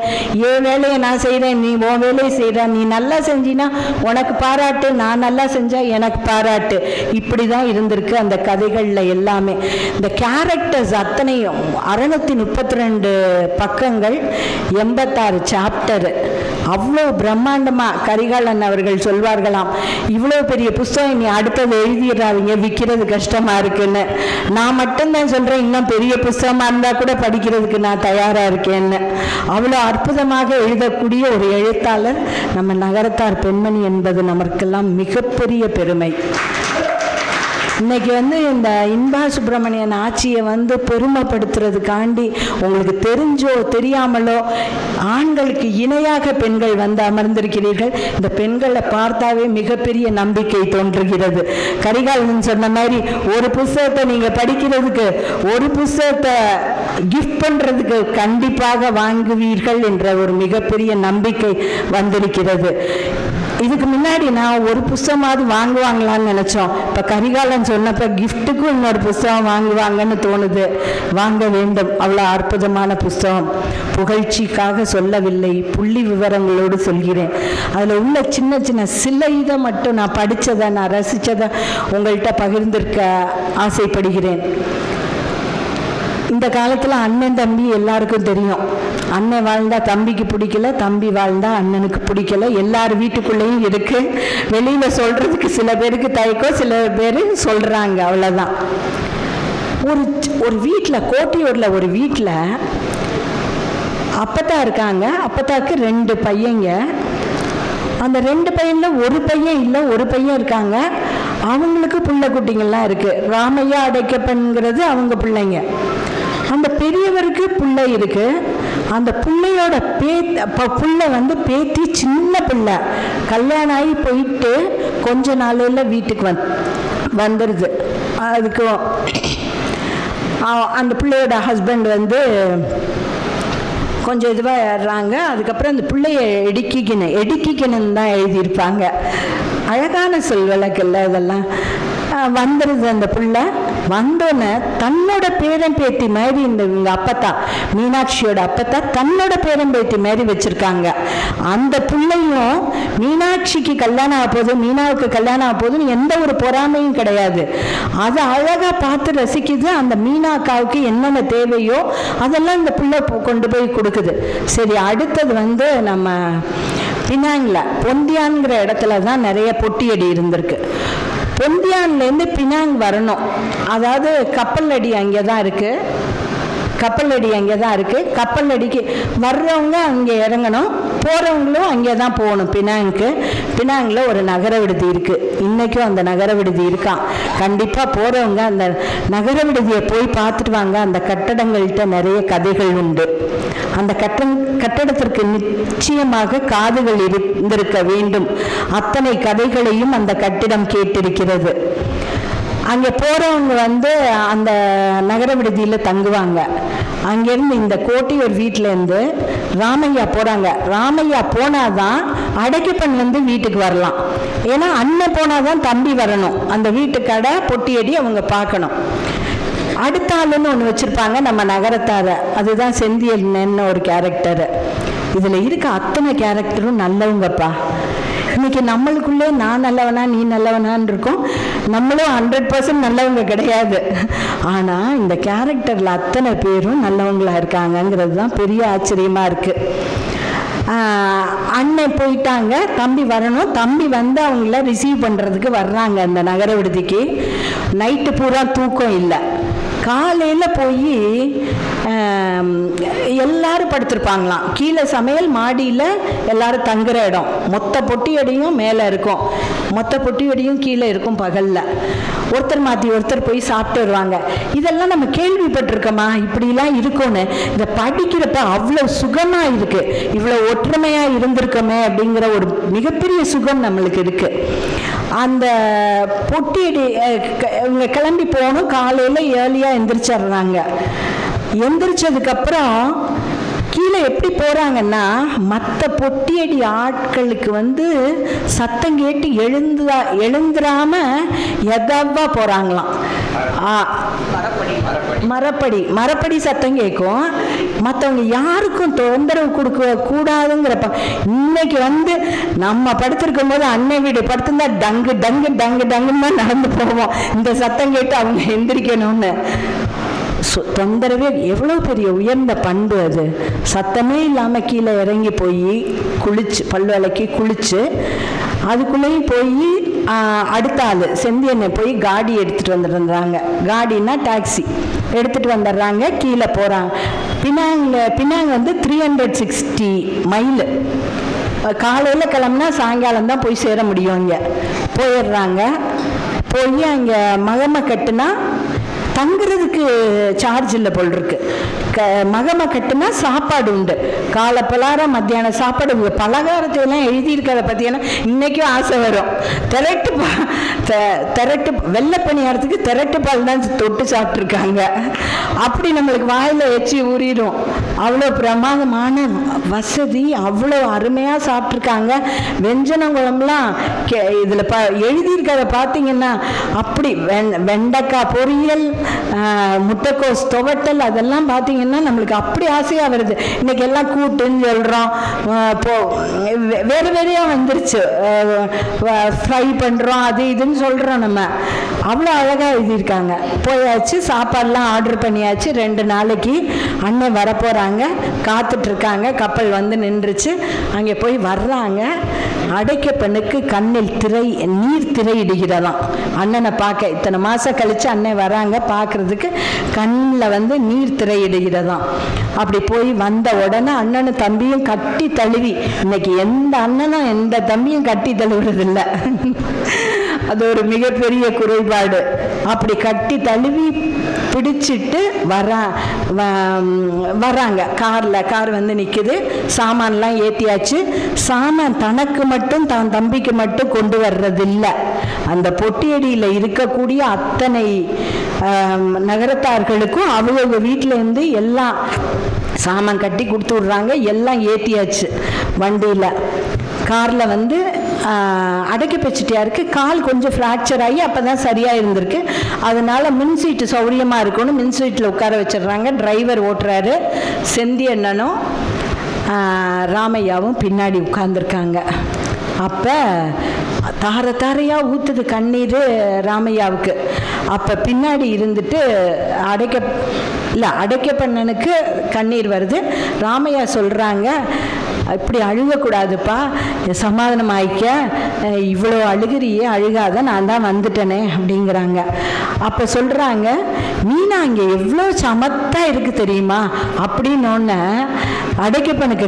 என் வேலையை நான் செய்கிறேன், நீ உன் வேலையை செய்கிற. நீ நல்லா செஞ்சினா உனக்கு பாராட்டு, நான் நல்லா செஞ்சால் எனக்கு பாராட்டு. இப்படி தான் இருந்திருக்கு அந்த கதைகளில் எல்லாமே. இந்த கேரக்டர்ஸ் அத்தனையும் 632 பக்கங்கள், 86 சாப்டரு. அவ்வளோ பிரம்மாண்டமாக கரிகாலன் அவர்கள் சொல்வார்களாம், இவ்வளோ பெரிய புஸ்தகம் நீ அடுத்தது எழுதிடுறாதீங்க, விற்கிறது கஷ்டமாக இருக்குன்னு. நான் மட்டும்தான் சொல்கிறேன், இன்னும் பெரிய புஸ்தகமாக இருந்தால் கூட படிக்கிறதுக்கு நான் தயாராக இருக்கேன்னு. அவ்வளோ அற்புதமாக எழுதக்கூடிய ஒரு எழுத்தாளர் நம்ம நகரத்தார் பெண்மணி என்பது நமக்கெல்லாம் மிகப்பெரிய பெருமை. இன்னைக்கு இந்த இன்பா சுப்பிரமணியன் ஆட்சியை பெருமைப்படுத்துறதுக்காண்டி உங்களுக்கு தெரிஞ்சோ தெரியாமலோ ஆண்களுக்கு இணையாக பெண்கள் அமர்ந்திருக்கிறீர்கள். இந்த பெண்களை பார்த்தாவே மிகப்பெரிய நம்பிக்கை தோன்றுகிறது. கரிகாலன் சொன்ன மாதிரி ஒரு புஸ்தகத்தை நீங்க படிக்கிறதுக்கு, ஒரு புஸ்தகத்தை கிஃப்ட் பண்றதுக்கு கண்டிப்பாக வாங்குவீர்கள் என்ற ஒரு மிகப்பெரிய நம்பிக்கை வந்திருக்கிறது. இதுக்கு முன்னாடி நான் ஒரு புஸ்தகமாவது வாங்குவாங்களான்னு நினைச்சோம். இப்போ கரிகாலன் சொன்னப்ப கிஃப்ட்டுக்கும் இன்னொரு புஸ்தகம் வாங்குவாங்கன்னு தோணுது. வாங்க வேண்டும். அவ்வளோ அற்புதமான புஸ்தகம். புகழ்ச்சிக்காக சொல்லவில்லை, புள்ளி விவரங்களோடு சொல்கிறேன். அதில் உள்ள சின்ன சின்ன சில இதை மட்டும் நான் படித்ததை, நான் ரசித்ததை உங்கள்கிட்ட பகிர்ந்திருக்க ஆசைப்படுகிறேன். இந்த காலத்தில் அண்ணன் தம்பி எல்லாருக்கும் தெரியும். அண்ணன் வாழ்ந்தா தம்பிக்கு பிடிக்கல, தம்பி வாழ்ந்தா அண்ணனுக்கு பிடிக்கல. எல்லார் வீட்டுக்குள்ளேயும் இருக்கு. வெளியில சொல்றதுக்கு சில பேருக்கு தயக்கம், சில பேர் சொல்றாங்க, அவ்வளவுதான். ஒரு வீட்டில், கோட்டையூர்ல ஒரு வீட்டில் அப்பத்தா இருக்காங்க. அப்பத்தாக்கு 2 பையங்க. அந்த 2 பையனில் ஒரு பையன் இல்லை, ஒரு பையன் இருக்காங்க. அவங்களுக்கு பிள்ளை குட்டிங்கள்லாம் இருக்குது. ராமையா அடைக்கப்பன்கிறது அவங்க பிள்ளைங்க. அந்த பெரியவருக்கு பிள்ளை இருக்குது. அந்த பிள்ளையோட பிள்ளை வந்து பேத்தி, சின்ன பிள்ளை, கல்யாணம் ஆகி போயிட்டு கொஞ்ச நாளையில் வீட்டுக்கு வந்துடுது. அதுக்கு அந்த பிள்ளையோட ஹஸ்பண்ட் வந்து கொஞ்சம் இதுவாக ஏறுறாங்க. அதுக்கப்புறம் அந்த பிள்ளைய எடுக்கிக்கணுன்னு தான் எழுதியிருப்பாங்க. அழகான சொல் வழக்கில் இதெல்லாம் வந்துடுது. அந்த பிள்ளை வந்தோன்னே தன்னோட பேரன் பேத்தி மாதிரி இவங்க அப்பத்தா, மீனாட்சியோட அப்பத்தா தன்னோட பேரன் பேத்தி மாதிரி வச்சுருக்காங்க. அந்த பிள்ளையும் மீனாட்சிக்கு கல்யாணம் ஆக போகுது, மீனாவுக்கு கல்யாணம் ஆக போகுதுன்னு எந்த ஒரு பொறாமையும் கிடையாது. அதை அழகாக பார்த்து ரசிக்குது. அந்த மீனாக்காவுக்கு என்னென்ன தேவையோ அதெல்லாம் இந்த பிள்ளை கொண்டு போய் கொடுக்குது. சரி, அடுத்தது வந்து நம்ம பினாங்கில் பொந்தியான்கிற இடத்துல தான் நிறைய பொட்டியடி இருந்திருக்கு. பொந்தியான்லேருந்து பினாங் வரணும். அதாவது கப்பல் அடி அங்கே தான் இருக்குது. கப்பல் அடிக்கு வர்றவங்க அங்கே இறங்கணும், போகிறவங்களும் அங்கே தான் போகணும் பினாங்க்கு. பினாங்கில் ஒரு நகர விடுதி இருக்குது. இன்றைக்கும் அந்த நகர விடுதி இருக்கான். கண்டிப்பாக போகிறவங்க அந்த நகர விடுதியை போய் பார்த்துட்டு வாங்க. அந்த கட்டடங்கள்கிட்ட நிறைய கதைகள் உண்டு. அந்த கட்டடத்திற்கு நிச்சயமாக காதுகள் இருந்திருக்க வேண்டும். அத்தனை கதைகளையும் அந்த கட்டிடம் கேட்டிருக்கிறது. அங்கே போகிறவங்க வந்து அந்த நகர விடுதியில் தங்குவாங்க. அங்கேருந்து இந்த கோட்டியூர் வீட்டிலேருந்து ராமையா போகிறாங்க. ராமையா போனாதான் அடைக்கப்பன்லேருந்து வீட்டுக்கு வரலாம். ஏன்னா அண்ணன் போனாதான் தம்பி வரணும். அந்த வீட்டு கடை பொட்டியடி அவங்க பார்க்கணும். அடுத்த ஆளுன்னு ஒன்று வச்சுருப்பாங்க நம்ம நகரத்தார. அதுதான் செந்தியல்னு ஒரு கேரக்டரு. இதில் இருக்க அத்தனை கேரக்டரும் நல்லவங்கப்பா. இன்னைக்கு நம்மளுக்குள்ளே நான் நல்லவனா நீ நல்லவனான்னு இருக்கோம். நம்மளும் 100% நல்லவங்க கிடையாது. ஆனால் இந்த கேரக்டரில் அத்தனை பேரும் நல்லவங்களா இருக்காங்கங்கிறது தான் பெரிய ஆச்சரியமாக இருக்குது. அண்ணன் போயிட்டாங்க, தம்பி வரணும். தம்பி வந்து அவங்கள ரிசீவ் பண்ணுறதுக்கு வர்றாங்க அந்த நகர விடுதிக்கு. நைட்டு பூரா தூக்கம் இல்லை. காலையில் போய் எல்லாரும் படுத்திருப்பாங்களாம். கீழே சமையல், மாடியில் எல்லாரும் தங்குற இடம். மொத்த பொட்டியடியும் மேலே இருக்கும், மொத்த பொட்டியடியும் கீழே இருக்கும். பகலில் ஒருத்தர் மாற்றி ஒருத்தர் போய் சாப்பிட்டு வருவாங்க. இதெல்லாம் நம்ம கேள்விப்பட்டிருக்கோமா? இப்படிலாம் இருக்கும்னு. இதை படிக்கிறப்ப அவ்வளோ சுகமாக இருக்குது. இவ்வளோ ஒற்றுமையாக இருந்திருக்கோமே அப்படிங்கிற ஒரு மிகப்பெரிய சுகம் நம்மளுக்கு இருக்குது. அந்த பொட்டியடி இவங்க கிளம்பி போகணும். காலையில் ஏர்லியாக எந்திரிச்சிடுறாங்க. எந்திரிச்சதுக்கப்புறம் கீழே எப்படி போகிறாங்கன்னா, மற்ற பொட்டியடி ஆட்களுக்கு வந்து சத்தம் கேட்டு எழுந்துடாம எதாவா போகிறாங்களாம். மரப்படி சத்தம் கேட்கும். மற்றவங்க யாருக்கும் தொந்தரவு கொடுக்க கூடாதுங்கிறப்ப இன்னைக்கு வந்து நம்ம படுத்திருக்கும் போது அன்னை வீடு படுத்திருந்தா டங்கு டங்கு டங்கு டங்குன்னு தான் நடந்து போவோம். இந்த சத்தம் கேட்டு அவங்க எந்திரிக்கணும்னு. தொந்தரவே எவ்வளோ பெரிய உயர்ந்த பண்பு அது. சத்தமே இல்லாமல் கீழே இறங்கி போய் குளிச்சு, பல்லு விளக்கி குளிச்சு, அதுக்குள்ளேயும் போய் அடுத்த ஆள் செந்தியனை போய் காடி எடுத்துகிட்டு வந்துடுறாங்க. காடின்னா டாக்ஸி எடுத்துகிட்டு வந்துடுறாங்க. கீழே போகிறாங்க. பினாங் வந்து 360 மைல். காலையில் கிளம்புனா சாயங்காலம் தான் போய் சேர முடியும். இங்கே போயிடுறாங்க. போய் அங்கே மகம கட்டுனா தங்குறதுக்கு சார்ஜ் இல்லை போல் இருக்கு. மகம கட்டுனா சாப்பாடு உண்டு. காலை பலகாரம், மத்தியானம் சாப்பாடு. பலகாரத்தை எல்லாம் எழுதியிருக்கிறத பற்றியென்னா இன்றைக்கும் ஆசை வரும். திரட்டு வெள்ளை பணியாரத்துக்கு திரட்டு பால் தான் தொட்டு சாப்பிட்ருக்காங்க. அப்படி நம்மளுக்கு வாயில் வச்சு ஊறிடும். அவ்வளோ பிரமாதமான வசதி, அவ்வளோ அருமையாக சாப்பிட்ருக்காங்க. வெஞ்சனம் குழம்புலாம் இதில் எழுதியிருக்கிறத பார்த்தீங்கன்னா அப்படி வெண்டைக்காய் பொரியல், முட்டைக்கோஸ் துவட்டல், அதெல்லாம் பார்த்தீங்கன்னா நம்மளுக்கு அப்படி ஆசையாக வருது. இன்னைக்கு எல்லாம் கூட்டுன்னு சொல்கிறோம், வேறு வேறையாக வந்துருச்சு. ஃப்ரை பண்ணுறோம், அது இதுன்னு சொல்கிறோம். நம்ம அவ்வளோ அழகாக எழுதியிருக்காங்க. போயாச்சு, சாப்பாடெலாம் ஆர்டர் பண்ணியாச்சு. 2 நாளைக்கு அண்ணன் வரப்போகிறாங்க. கிளம்புறாங்க, காத்துட்ருக்காங்க. கப்பல் வந்து நின்றுச்சு. அங்கே போய் வர்றாங்க. அடைக்கப்பனுக்கு கண்ணில் நீர் திரையிடுகிறதாம். அண்ணனை பார்க்க இத்தனை மாதம் கழித்து அண்ணன் வராங்க பார்க்குறதுக்கு, கண்ணில் வந்து நீர் திரையிடுகிறதாம். அப்படி போய் வந்த உடனே அண்ணனும் தம்பியும் கட்டி தழுவி, இன்னைக்கு எந்த அண்ணனும் எந்த தம்பியும் கட்டி தழுவுறதில்ல, அது ஒரு மிகப்பெரிய குறைபாடு. அப்படி கட்டி தழுவி பிடிச்சிட்டு வராங்க. கார் வந்து நிற்குது. சாமான்லாம் ஏற்றியாச்சு. சாமான் தனக்கு மட்டும் தான் தம்பிக்கு மட்டும் கொண்டு வர்றதில்லை. அந்த பொட்டியடியில் இருக்கக்கூடிய அத்தனை நகரத்தார்களுக்கும் அவங்க வீட்டிலேருந்து எல்லாம் சாமான் கட்டி கொடுத்து விட்றாங்க. எல்லாம் ஏற்றியாச்சு வண்டியில். காரில் வந்து அடைக்கப்ப செட்டியாருக்கு கால் கொஞ்சம் ஃப்ராக்சர் ஆகி அப்போ தான் சரியாக இருந்திருக்கு. அதனால் மின் சீட்டு சௌரியமாக இருக்கணும், மின் சீட்டில் உட்கார வச்சிடுறாங்க. டிரைவர் ஓட்டுறாரு. செந்தியண்ணனும் ராமையாவும் பின்னாடி உட்கார்ந்துருக்காங்க. அப்போ தாரையாக ஊற்றுது கண்ணீர் ராமையாவுக்கு. அப்போ பின்னாடி இருந்துட்டு அடைக்கப்பண்ணனுக்கு கண்ணீர் வருது. ராமையா சொல்கிறாங்க, இப்படி அழுகக்கூடாதுப்பா, சமாதானம் ஆயிக்க, இவ்வளோ அழுகிறியே, அழுகாத, நான் தான் வந்துட்டேனே அப்படிங்கிறாங்க. அப்போ சொல்கிறாங்க, மீனா இங்கே எவ்வளோ சமத்தாக இருக்குது தெரியுமா அப்படின்னோடனே அடைக்கப்பனுக்கு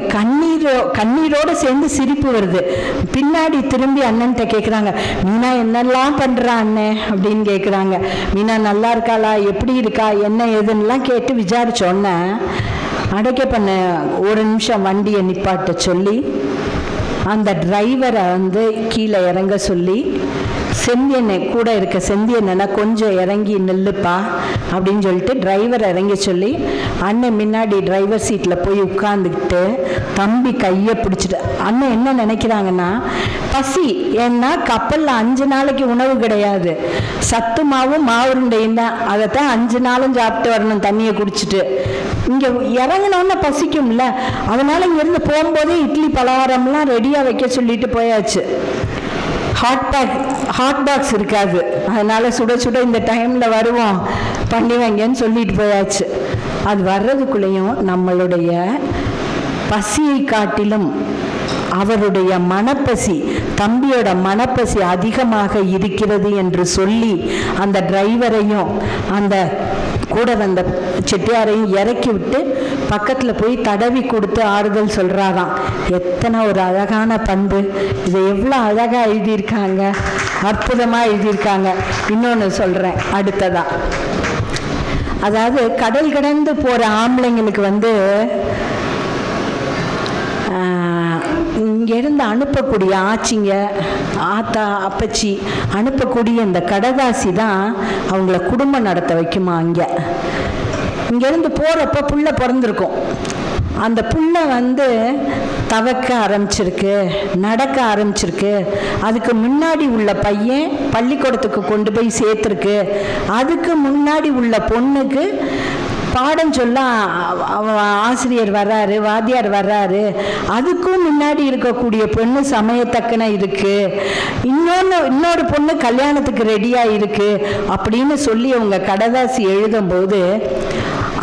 கண்ணீரோடு சேர்ந்து சிரிப்பு வருது. பின்னாடி திரும்பி அண்ணன்கிட்ட கேட்குறாங்க, மீனா என்னெல்லாம் பண்ணுறா அண்ணே அப்படின்னு கேட்குறாங்க. மீனா நல்லா இருக்காளா, எப்படி இருக்கா, என்ன ஏதுன்னெலாம் கேட்டு விசாரிச்சோன்னே அடைக்கப்பண்ண ஒரு நிமிஷம் வண்டியை நிப்பாட்ட சொல்லி அந்த டிரைவரை வந்து கீழே இறங்க சொல்லி, செந்தியனை கூட இருக்க செந்தியனை கொஞ்சம் இறங்கி நில்லுப்பா அப்படின்னு சொல்லிட்டு டிரைவரை இறங்கி சொல்லி அண்ணன் முன்னாடி டிரைவர் சீட்டில் போய் உட்காந்துக்கிட்டு தம்பி கையை பிடிச்சிட்டு, அண்ணன் என்ன நினைக்கிறாங்கன்னா பசி, ஏன்னா கப்பலில் 5 நாளைக்கு உணவு கிடையாது, சத்து மாவும் மாவுருண்டையும் தான், அதைத்தான் 5 நாளும் சாப்பிட்டு வரணும் தண்ணியை குடிச்சிட்டு. இங்கே இறங்கினோன்னு பசிக்கும்ல, அதனால் இங்கேருந்து போகும்போதே இட்லி பலகாரம்லாம் ரெடியாக வைக்க சொல்லிட்டு போயாச்சு. ஹாட் பாக்ஸ் இருக்காது, அதனால் சுட சுட இந்த டைமில் வருவோம் பண்ணி வைங்கன்னு சொல்லிட்டு போயாச்சு. அது வர்றதுக்குள்ளேயும் நம்மளுடைய பசியை காட்டிலும் அவருடைய மனப்பசி, தம்பியோட மனப்பசி அதிகமாக இருக்கிறது என்று சொல்லி அந்த டிரைவரையும் அந்த கூட வந்த செட்டியாரையும் இறக்கி விட்டு பக்கத்தில் போய் தடவி கொடுத்து ஆறுதல் சொல்கிறாராம். எத்தனை ஒரு அழகான பண்பு! இதை எவ்வளோ அழகாக எழுதியிருக்காங்க, அற்புதமாக எழுதியிருக்காங்க. இன்னொன்று சொல்கிறேன் அடுத்ததா. அதாவது கடல் கடந்து போகிற ஆம்பளைங்களுக்கு வந்து இங்கேருந்து அனுப்பக்கூடிய ஆச்சிங்க, ஆத்தா, அப்பச்சி அனுப்பக்கூடிய இந்த கடதாசி தான் அவங்கள குடும்பம் நடத்த வைக்குமா. இங்கேருந்து போகிறப்ப புள்ள பிறந்திருக்கும். அந்த புள்ள வந்து தவக்க ஆரம்பிச்சிருக்கு, நடக்க ஆரம்பிச்சிருக்கு. அதுக்கு முன்னாடி உள்ள பையன் பள்ளிக்கூடத்துக்கு கொண்டு போய் சேர்த்துருக்கு. அதுக்கு முன்னாடி உள்ள பொண்ணுக்கு பாடம் சொல்ல ஆசிரியர் வர்றாரு, வாத்தியார் வர்றாரு. அதுக்கும் முன்னாடி இருக்கக்கூடிய பொண்ணு சமயத்தக்கன இருக்கு, இன்னொரு பொண்ணு கல்யாணத்துக்கு ரெடியாக இருக்கு அப்படின்னு சொல்லி அவங்க கடதாசி எழுதும்போது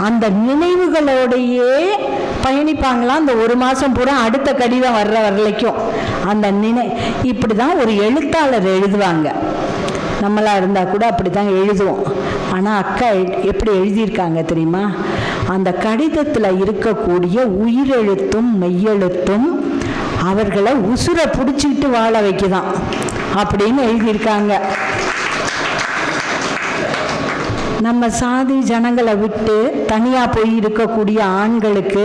அந்த நினைவுகளோடையே பயணிப்பாங்களாம். அந்த 1 மாதம் பூரா அடுத்த கடிதம் வர்ற வரைக்கும் அந்த இப்படி தான் ஒரு எழுத்தாளர் எழுதுவாங்க. நம்மளாக இருந்தால் கூட அப்படி தான் எழுதுவோம். ஆனால் அக்கா எப்படி எழுதியிருக்காங்க தெரியுமா? அந்த கடிதத்தில் இருக்கக்கூடிய உயிரெழுத்தும் மெய்யெழுத்தும் அவர்களை உசுரை பிடிச்சிக்கிட்டு வாழ வைக்குதான் அப்படின்னு எழுதியிருக்காங்க. நம்ம சாதி ஜனங்களை விட்டு தனியாக போய் இருக்கக்கூடிய ஆண்களுக்கு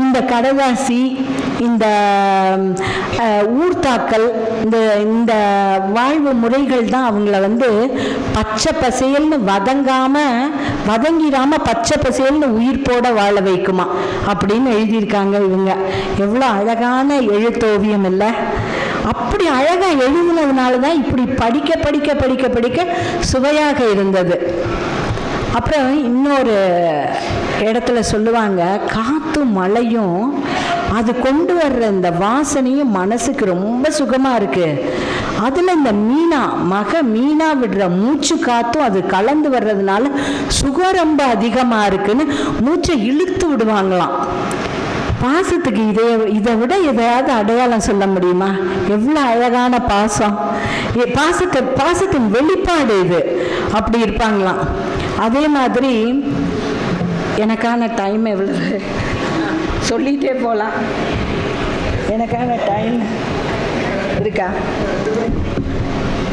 இந்த கடதாசி, இந்த ஊர்த்தாக்கல், இந்த வாழ்வு முறைகள் தான் அவங்கள வந்து பச்சை பசேல்னு வதங்கிடாமல் பச்சை பசேல்னு உயிர்ப்போட வாழ வைக்குமா அப்படின்னு எழுதியிருக்காங்க இவங்க. எவ்வளோ அழகான எழுத்தோவியம் இல்லை? அப்படி அழகாக எழுதினதுனால தான் இப்படி படிக்க படிக்க படிக்க படிக்க சுவையாக இருந்தது. அப்புறம் இன்னொரு இடத்துல சொல்லுவாங்க, காற்றும் மழையும் அது கொண்டு வர்ற இந்த வாசனையும் மனசுக்கு ரொம்ப சுகமாக இருக்குது. அதில் இந்த மீனா விடுற மூச்சு காத்தும் அது கலந்து வர்றதுனால சுகம் ரொம்ப அதிகமாக இருக்குன்னு மூச்சை இழுத்து விடுவாங்களாம். பாசத்துக்கு இதை விட எதையாவது அடையாளம் சொல்ல முடியுமா? எவ்வளோ அழகான பாசம்! பாசத்தின் வெளிப்பாடு இது. அப்படி இருப்பாங்களாம். அதே மாதிரி எனக்கான டைம் எவ்வளவு சொல்லிகிட்டே போகலாம். எனக்கான டைம் இருக்கா?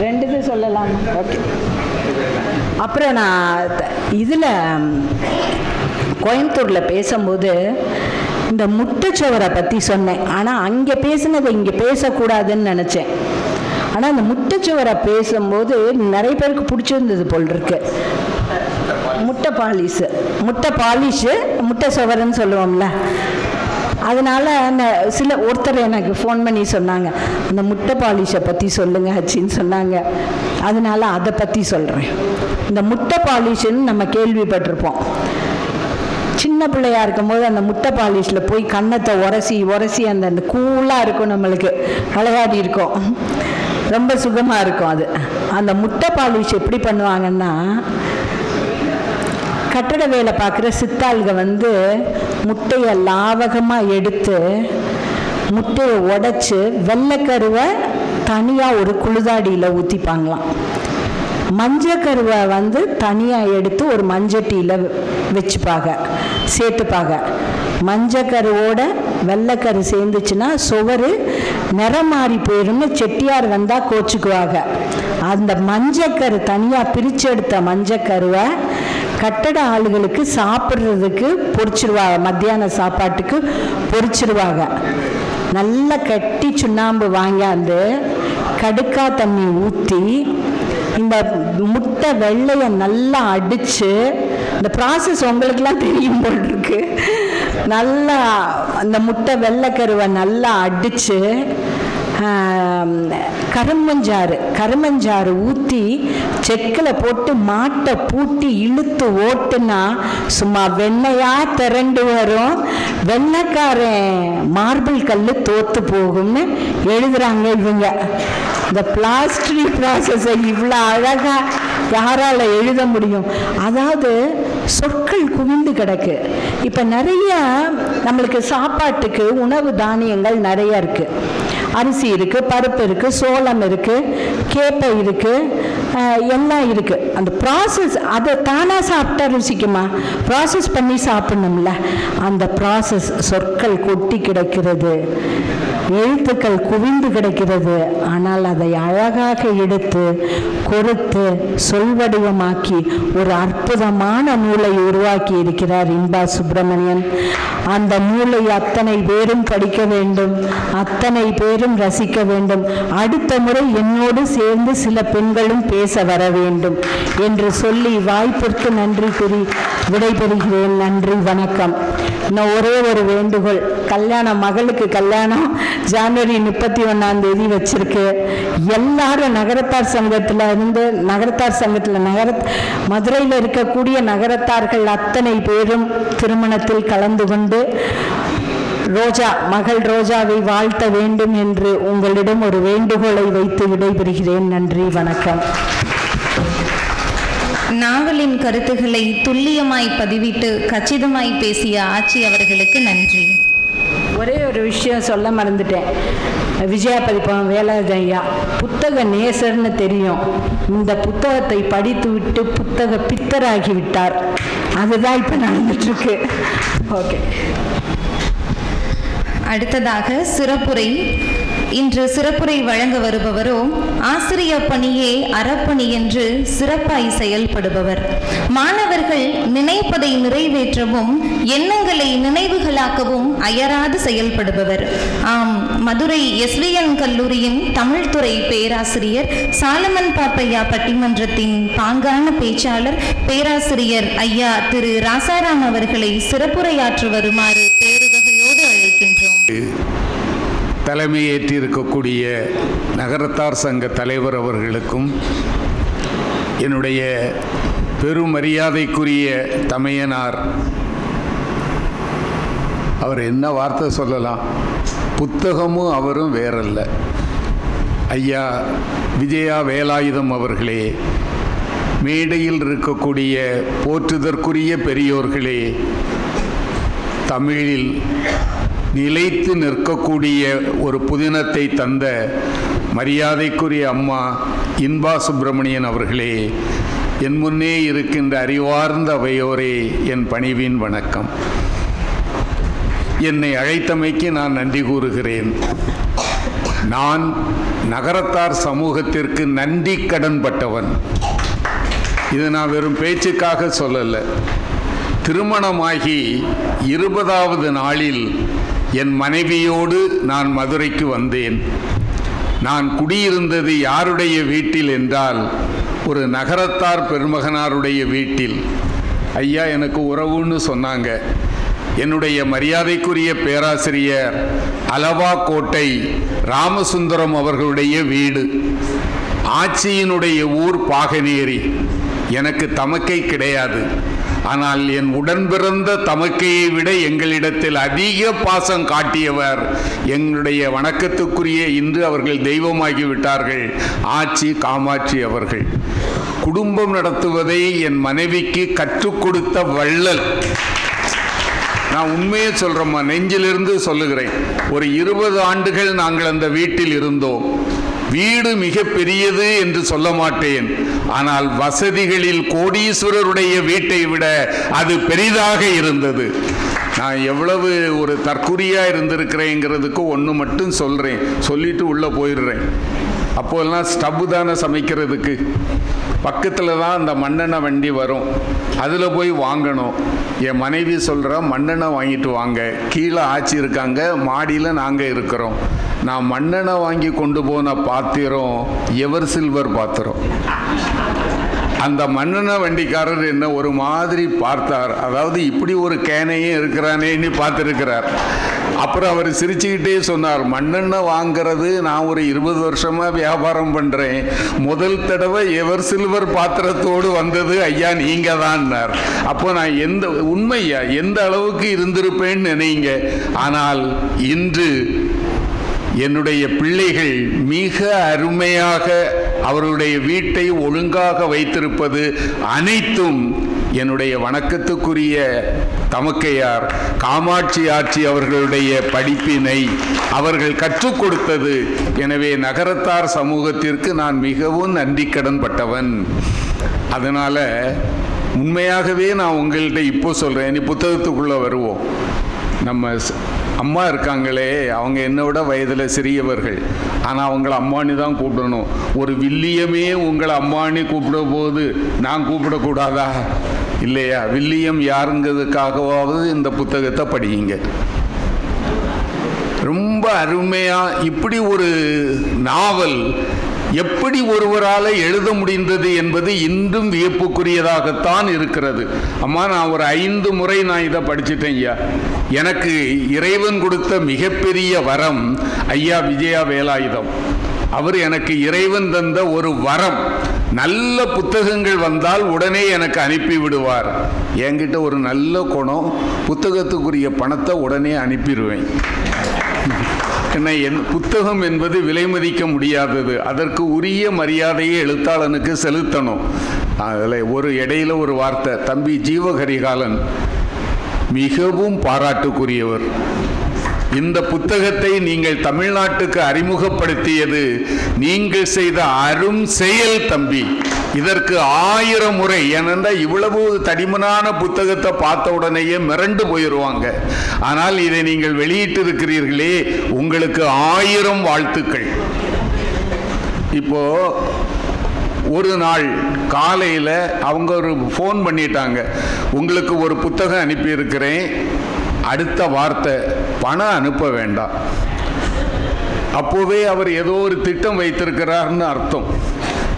2 இது சொல்லலாம். ஓகே. அப்புறம் நான் இதில் கோயம்புத்தூரில் பேசும்போது இந்த முட்டைச்சுவரை பற்றி சொன்னேன். ஆனால் அங்கே பேசுனதை இங்கே பேசக்கூடாதுன்னு நினச்சேன். ஆனால் அந்த முட்டைச்சுவரை பேசும்போது நிறைய பேருக்கு பிடிச்சிருந்தது போல் இருக்கு. முட்டை பாலிஷு முட்டை சுவருன்னு சொல்லுவோம்ல. அதனால் அந்த ஒருத்தர் எனக்கு ஃபோன் பண்ணி சொன்னாங்க, அந்த முட்டை பாலிஷை பற்றி சொல்லுங்க ஆச்சின்னு சொன்னாங்க. அதனால் அதை பற்றி சொல்கிறேன். இந்த முட்டை பாலிஷுன்னு நம்ம கேள்விப்பட்டிருப்போம். சின்ன பிள்ளையா இருக்கும்போது அந்த முட்டை பாலிஷில் போய் கன்னத்தை உரசி அந்த கூலாக இருக்கும், நம்மளுக்கு விளையாடி இருக்கும், ரொம்ப சுகமாக இருக்கும். அந்த முட்டை பாலிஷ் எப்படி பண்ணுவாங்கன்னா, கட்டட வேலை பார்க்குற சித்தாள்க முட்டையை லாவகமாக எடுத்து முட்டையை உடைச்சி வெள்ளைக்கருவை தனியாக ஒரு குளிதாடியில் ஊற்றிப்பாங்களாம். மஞ்சக்கருவை தனியாக எடுத்து ஒரு மஞ்சட்டியில் சேர்த்துப்பாங்க. மஞ்சக்கருவோட வெள்ளைக்கரு சேர்ந்துச்சுன்னா சுவரு நிறம் மாறி போயிடும்னு செட்டியார் வந்தால் கோச்சுக்குவாங்க. அந்த மஞ்சக்கரு தனியாக பிரித்து எடுத்த மஞ்சக்கருவை கட்டட ஆளுகளுக்கு சாப்பிட்றதுக்கு பொரிச்சிருவாங்க. மத்தியான சாப்பாட்டுக்கு பொரிச்சிருவாங்க. நல்லா கட்டி சுண்ணாம்பு வாங்கியாந்து கடுக்கா தண்ணி ஊற்றி இந்த முட்டை வெள்ளையை நல்லா அடித்து, இந்த ப்ராசஸ் உங்களுக்கெல்லாம் தெரியும் போல் இருக்கு. நல்லா அந்த முட்டை வெள்ளைக்கருவை நல்லா அடித்து கருமஞ்சாறு ஊற்றி செக்கில் போட்டு மாட்டை பூட்டி இழுத்து ஓட்டுனா சும்மா வெண்ணையாக திரண்டு வரும். வெள்ளைக்காரன் மார்பிள் கல் தோத்து போகும்னு எழுதுறாங்க இவங்க. இந்த பிளாஸ்டரி ப்ராசஸை இவ்வளோ அழகாக யாரால் எழுத முடியும்? அதாவது சொற்கள் குவிந்து கிடக்கு. இப்போ நிறைய நம்மளுக்கு சாப்பாட்டுக்கு உணவு தானியங்கள் நிறைய இருக்குது. அரிசி இருக்குது, பருப்பு இருக்குது, சோளம் இருக்குது, கேப்பை இருக்குது, எல்லாம் இருக்குது. அந்த ப்ராசஸ் அதை தானாக சாப்பிட்டா ருசிக்குமா? ப்ராசஸ் பண்ணி சாப்பிடணும்ல. அந்த ப்ராசஸ் சொற்கள் கொட்டி கிடக்கிறது, எழுத்துக்கள் குவிந்து கிடக்கிறது. ஆனால் அதை அழகாக எடுத்து கொடுத்து சொல்வடிவமாக்கி ஒரு அற்புதமான நூலை உருவாக்கி இருக்கிறார் இன்பா சுப்பிரமணியன். அந்த நூலை அத்தனை பேரும் படிக்க வேண்டும், அத்தனை பேரும் ரசிக்க வேண்டும். அடுத்த முறை என்னோடு சேர்ந்து சில பெண்களும் பேச வர வேண்டும் என்று சொல்லி வாய்ப்பிற்கு நன்றி கூறி விடைபெறுகிறேன். நன்றி, வணக்கம். இன்னும் ஒரே ஒரு வேண்டுகோள். மகளுக்கு கல்யாணம் ஜனவரி 31 வச்சிருக்கு. எல்லாரும் நகரத்தார் சங்கத்தில் மதுரையில் இருக்கக்கூடிய நகரத்தார்கள் அத்தனை பேரும் திருமணத்தில் கலந்து கொண்டு மகள் ரோஜாவை வாழ்த்த வேண்டும் என்று உங்களிடம் ஒரு வேண்டுகோளை வைத்து விடைபெறுகிறேன். நன்றி, வணக்கம். நாவலின் கருத்துக்களை துல்லியமாய் பதிவிட்டு கச்சிதமாய் பேசிய ஆச்சி அவர்களுக்கு நன்றி. ஒரே ஒரு விஷயம் சொல்ல மறந்துட்டேன். விஜயா பதிப்பகம் வேலாயுதையா புத்தக நேசர்னு தெரியும். இந்த புத்தகத்தை படித்து விட்டு புத்தக பித்தராகி விட்டார். அதுதான் இப்போ நடந்துட்டுருக்கு. ஓகே. அடுத்ததாக சிறப்புரை. இன்று சிறப்புரை வழங்க வருபவரோ ஆசிரிய பணியே அறப்பணி என்று சிறப்பாய் செயல்படுபவர். மாணவர்கள் நினைப்பதை நிறைவேற்றவும் எண்ணங்களை நினைவுகளாக்கவும் அயராது செயல்படுபவர். ஆம், மதுரை SVN கல்லூரியின் தமிழ்துறை பேராசிரியர், சாலமன் பாப்பையா பட்டிமன்றத்தின் பாங்கான பேச்சாளர் பேராசிரியர் ஐயா திரு ராசாராம் அவர்களை சிறப்புரையாற்று வருமாறு பேருவகையோடு அழைக்கின்றோம். தலைமையேற்றிருக்கக்கூடிய நகரத்தார் சங்க தலைவர் அவர்களுக்கும், என்னுடைய பெருமரியாதைக்குரிய தமையனார், அவர் என்ன வார்த்தை சொல்லலாம், புத்தகமும் அவரும் வேறல்ல. ஐயா விஜயா வேலாயுதம் அவர்களே, மேடையில் இருக்கக்கூடிய போற்றுதற்குரிய பெரியோர்களே, தமிழில் நிலைத்து நிற்கக்கூடிய ஒரு புதினத்தை தந்த மரியாதைக்குரிய அம்மா இன்பா சுப்பிரமணியன் அவர்களே, என் முன்னே இருக்கின்ற அறிவார்ந்த அவையோரே, என் பணிவின் வணக்கம். என்னை அழைத்தமைக்கு நான் நன்றி கூறுகிறேன். நான் நகரத்தார் சமூகத்திற்கு நன்றி கடன் பட்டவன். இது நான் வெறும் பேச்சுக்காக சொல்லலை. திருமணமாகி 20வது நாளில் என் மனைவியோடு நான் மதுரைக்கு வந்தேன். நான் குடியிருந்தது யாருடைய வீட்டில் என்றால், ஒரு நகரத்தார் பெருமகனாருடைய வீட்டில். ஐயா எனக்கு உறவுன்னு சொன்னாங்க. என்னுடைய மரியாதைக்குரிய பேராசிரியர் அலவாக்கோட்டை ராமசுந்தரம் அவர்களுடைய வீடு. ஆட்சியினுடைய ஊர் பாகனேரி. எனக்கு தமக்கை கிடையாது. ஆனால் என் உடன் பிறந்த தமக்கையை விட எங்களிடத்தில் அதிக பாசம் காட்டியவர் எங்களுடைய வணக்கத்துக்குரிய, இன்று அவர்கள் தெய்வமாகிவிட்டார்கள், ஆச்சி காமாட்சி அவர்கள். குடும்பம் நடத்துவதை என் மனைவிக்கு கற்றுக் கொடுத்த வள்ளல். நான் உண்மையே சொல்கிறேம்மா, நெஞ்சிலிருந்து சொல்லுகிறேன். ஒரு 20 ஆண்டுகள் நாங்கள் அந்த வீட்டில் இருந்தோம். வீடு மிக பெரியது என்று சொல்ல மாட்டேன், ஆனால் வசதிகளில் கோடீஸ்வரருடைய வீட்டை விட அது பெரிதாக இருந்தது. நான் எவ்வளவு ஒரு தற்குறியா இருந்திருக்கிறேங்கிறதுக்கு ஒன்று மட்டும் சொல்கிறேன், சொல்லிட்டு உள்ளே போயிடுறேன். அப்போல்லாம் ஸ்டவ்வு தானே சமைக்கிறதுக்கு. பக்கத்தில் தான் அந்த மண்ணெண்ணெய் வண்டி வரும், அதில் போய் வாங்கணும். என் மனைவி சொல்கிறா, மண்ணெண்ணெய் வாங்கிட்டு வாங்க, கீழே ஆச்சி இருக்காங்க, மாடியில் நாங்கள் இருக்கிறோம். நான் மண்ணெண்ணெய் வாங்கி கொண்டு போன பாத்திரம் எவர் சில்வர் பாத்திரம். அந்த மண்ணெண்ணெய் வண்டிக்காரர் என்ன ஒரு மாதிரி பார்த்தார். அதாவது இப்படி ஒரு கேனையே இருக்கிறானேன்னு பார்த்துருக்கிறார். அப்புறம் அவர் சிரிச்சுக்கிட்டே சொன்னார், மண்ணெண்ணெய் வாங்கிறது நான் ஒரு 20 வருஷமாக வியாபாரம் பண்ணுறேன், முதல் தடவை எவர் சில்வர் பாத்திரத்தோடு வந்தது ஐயா நீங்கள் தான்னார். அப்போ நான் உண்மையா எந்த அளவுக்கு இருந்திருப்பேன்னு நினைங்க. ஆனால் இன்று என்னுடைய பிள்ளைகள் மிக அருமையாக அவருடைய வீட்டை ஒழுங்காக வைத்திருப்பது அனைத்தும் என்னுடைய வணக்கத்துக்குரிய தமக்கையார் காமாட்சி ஆட்சி அவர்களுடைய படிப்பினை அவர்கள் கற்றுக் கொடுத்தது. எனவே நகரத்தார் சமூகத்திற்கு நான் மிகவும் நன்றி கடன் பட்டவன். அதனால் உண்மையாகவே நான் உங்கள்கிட்ட இப்போ சொல்கிறேன். நீ புத்தகத்துக்குள்ளே வருவோம். நம்ம அம்மா இருக்காங்களே, அவங்க என்னோட வயதில் சிறியவர்கள், ஆனால் அவங்கள அம்மானி தான் கூப்பிடணும். ஒரு வில்லியமே உங்களை அம்மானி கூப்பிட போது நான் கூப்பிடக்கூடாதா? இல்லையா? வில்லியம் யாருங்கிறதுக்காகவாவது இந்த புத்தகத்தை படியுங்க. ரொம்ப அருமையாக இப்படி ஒரு நாவல் எப்படி ஒருவரால் எழுத முடிந்தது என்பது இன்றும் வியப்புக்குரியதாகத்தான் இருக்கிறது. அம்மா, நான் ஒரு 5 முறை நான் இதை படிச்சுட்டேன் ஐயா. எனக்கு இறைவன் கொடுத்த மிகப்பெரிய வரம் ஐயா விஜயா வேலாயுதம். அவர் எனக்கு இறைவன் தந்த ஒரு வரம். நல்ல புத்தகங்கள் வந்தால் உடனே எனக்கு அனுப்பி விடுவார். என்கிட்ட ஒரு நல்ல குணம், புத்தகத்துக்குரிய பணத்தை உடனே அனுப்பிடுவேன். என்ன, புத்தகம் என்பது விலை மதிக்க முடியாதது. அதற்கு உரிய மரியாதையை எழுத்தாளனுக்கு செலுத்தணும். அதில் ஒரு இடையில ஒரு வார்த்தை, தம்பி ஜீவகரிகாலன் மிகவும் பாராட்டுக்குரியவர். இந்த புத்தகத்தை நீங்கள் தமிழ்நாட்டுக்கு அறிமுகப்படுத்தியது நீங்கள் செய்த அரும் செயல் தம்பி. இதற்கு 1000 முறை, ஏனென்றால் இவ்வளவு தடிமனான புத்தகத்தை பார்த்த உடனேயே மிரண்டு போயிடுவாங்க. ஆனால் இதை நீங்கள் வெளியிட்டு இருக்கிறீர்களே, உங்களுக்கு 1000 வாழ்த்துக்கள். இப்போ ஒரு நாள் காலையில் அவங்க ஒரு ஃபோன் பண்ணிட்டாங்க, உங்களுக்கு ஒரு புத்தகம் அனுப்பியிருக்கிறேன், அடுத்த வார்த்தை பணம் அனுப்ப வேண்டாம். அப்போவே அவர் ஏதோ ஒரு திட்டம் வைத்திருக்கிறார்னு அர்த்தம்.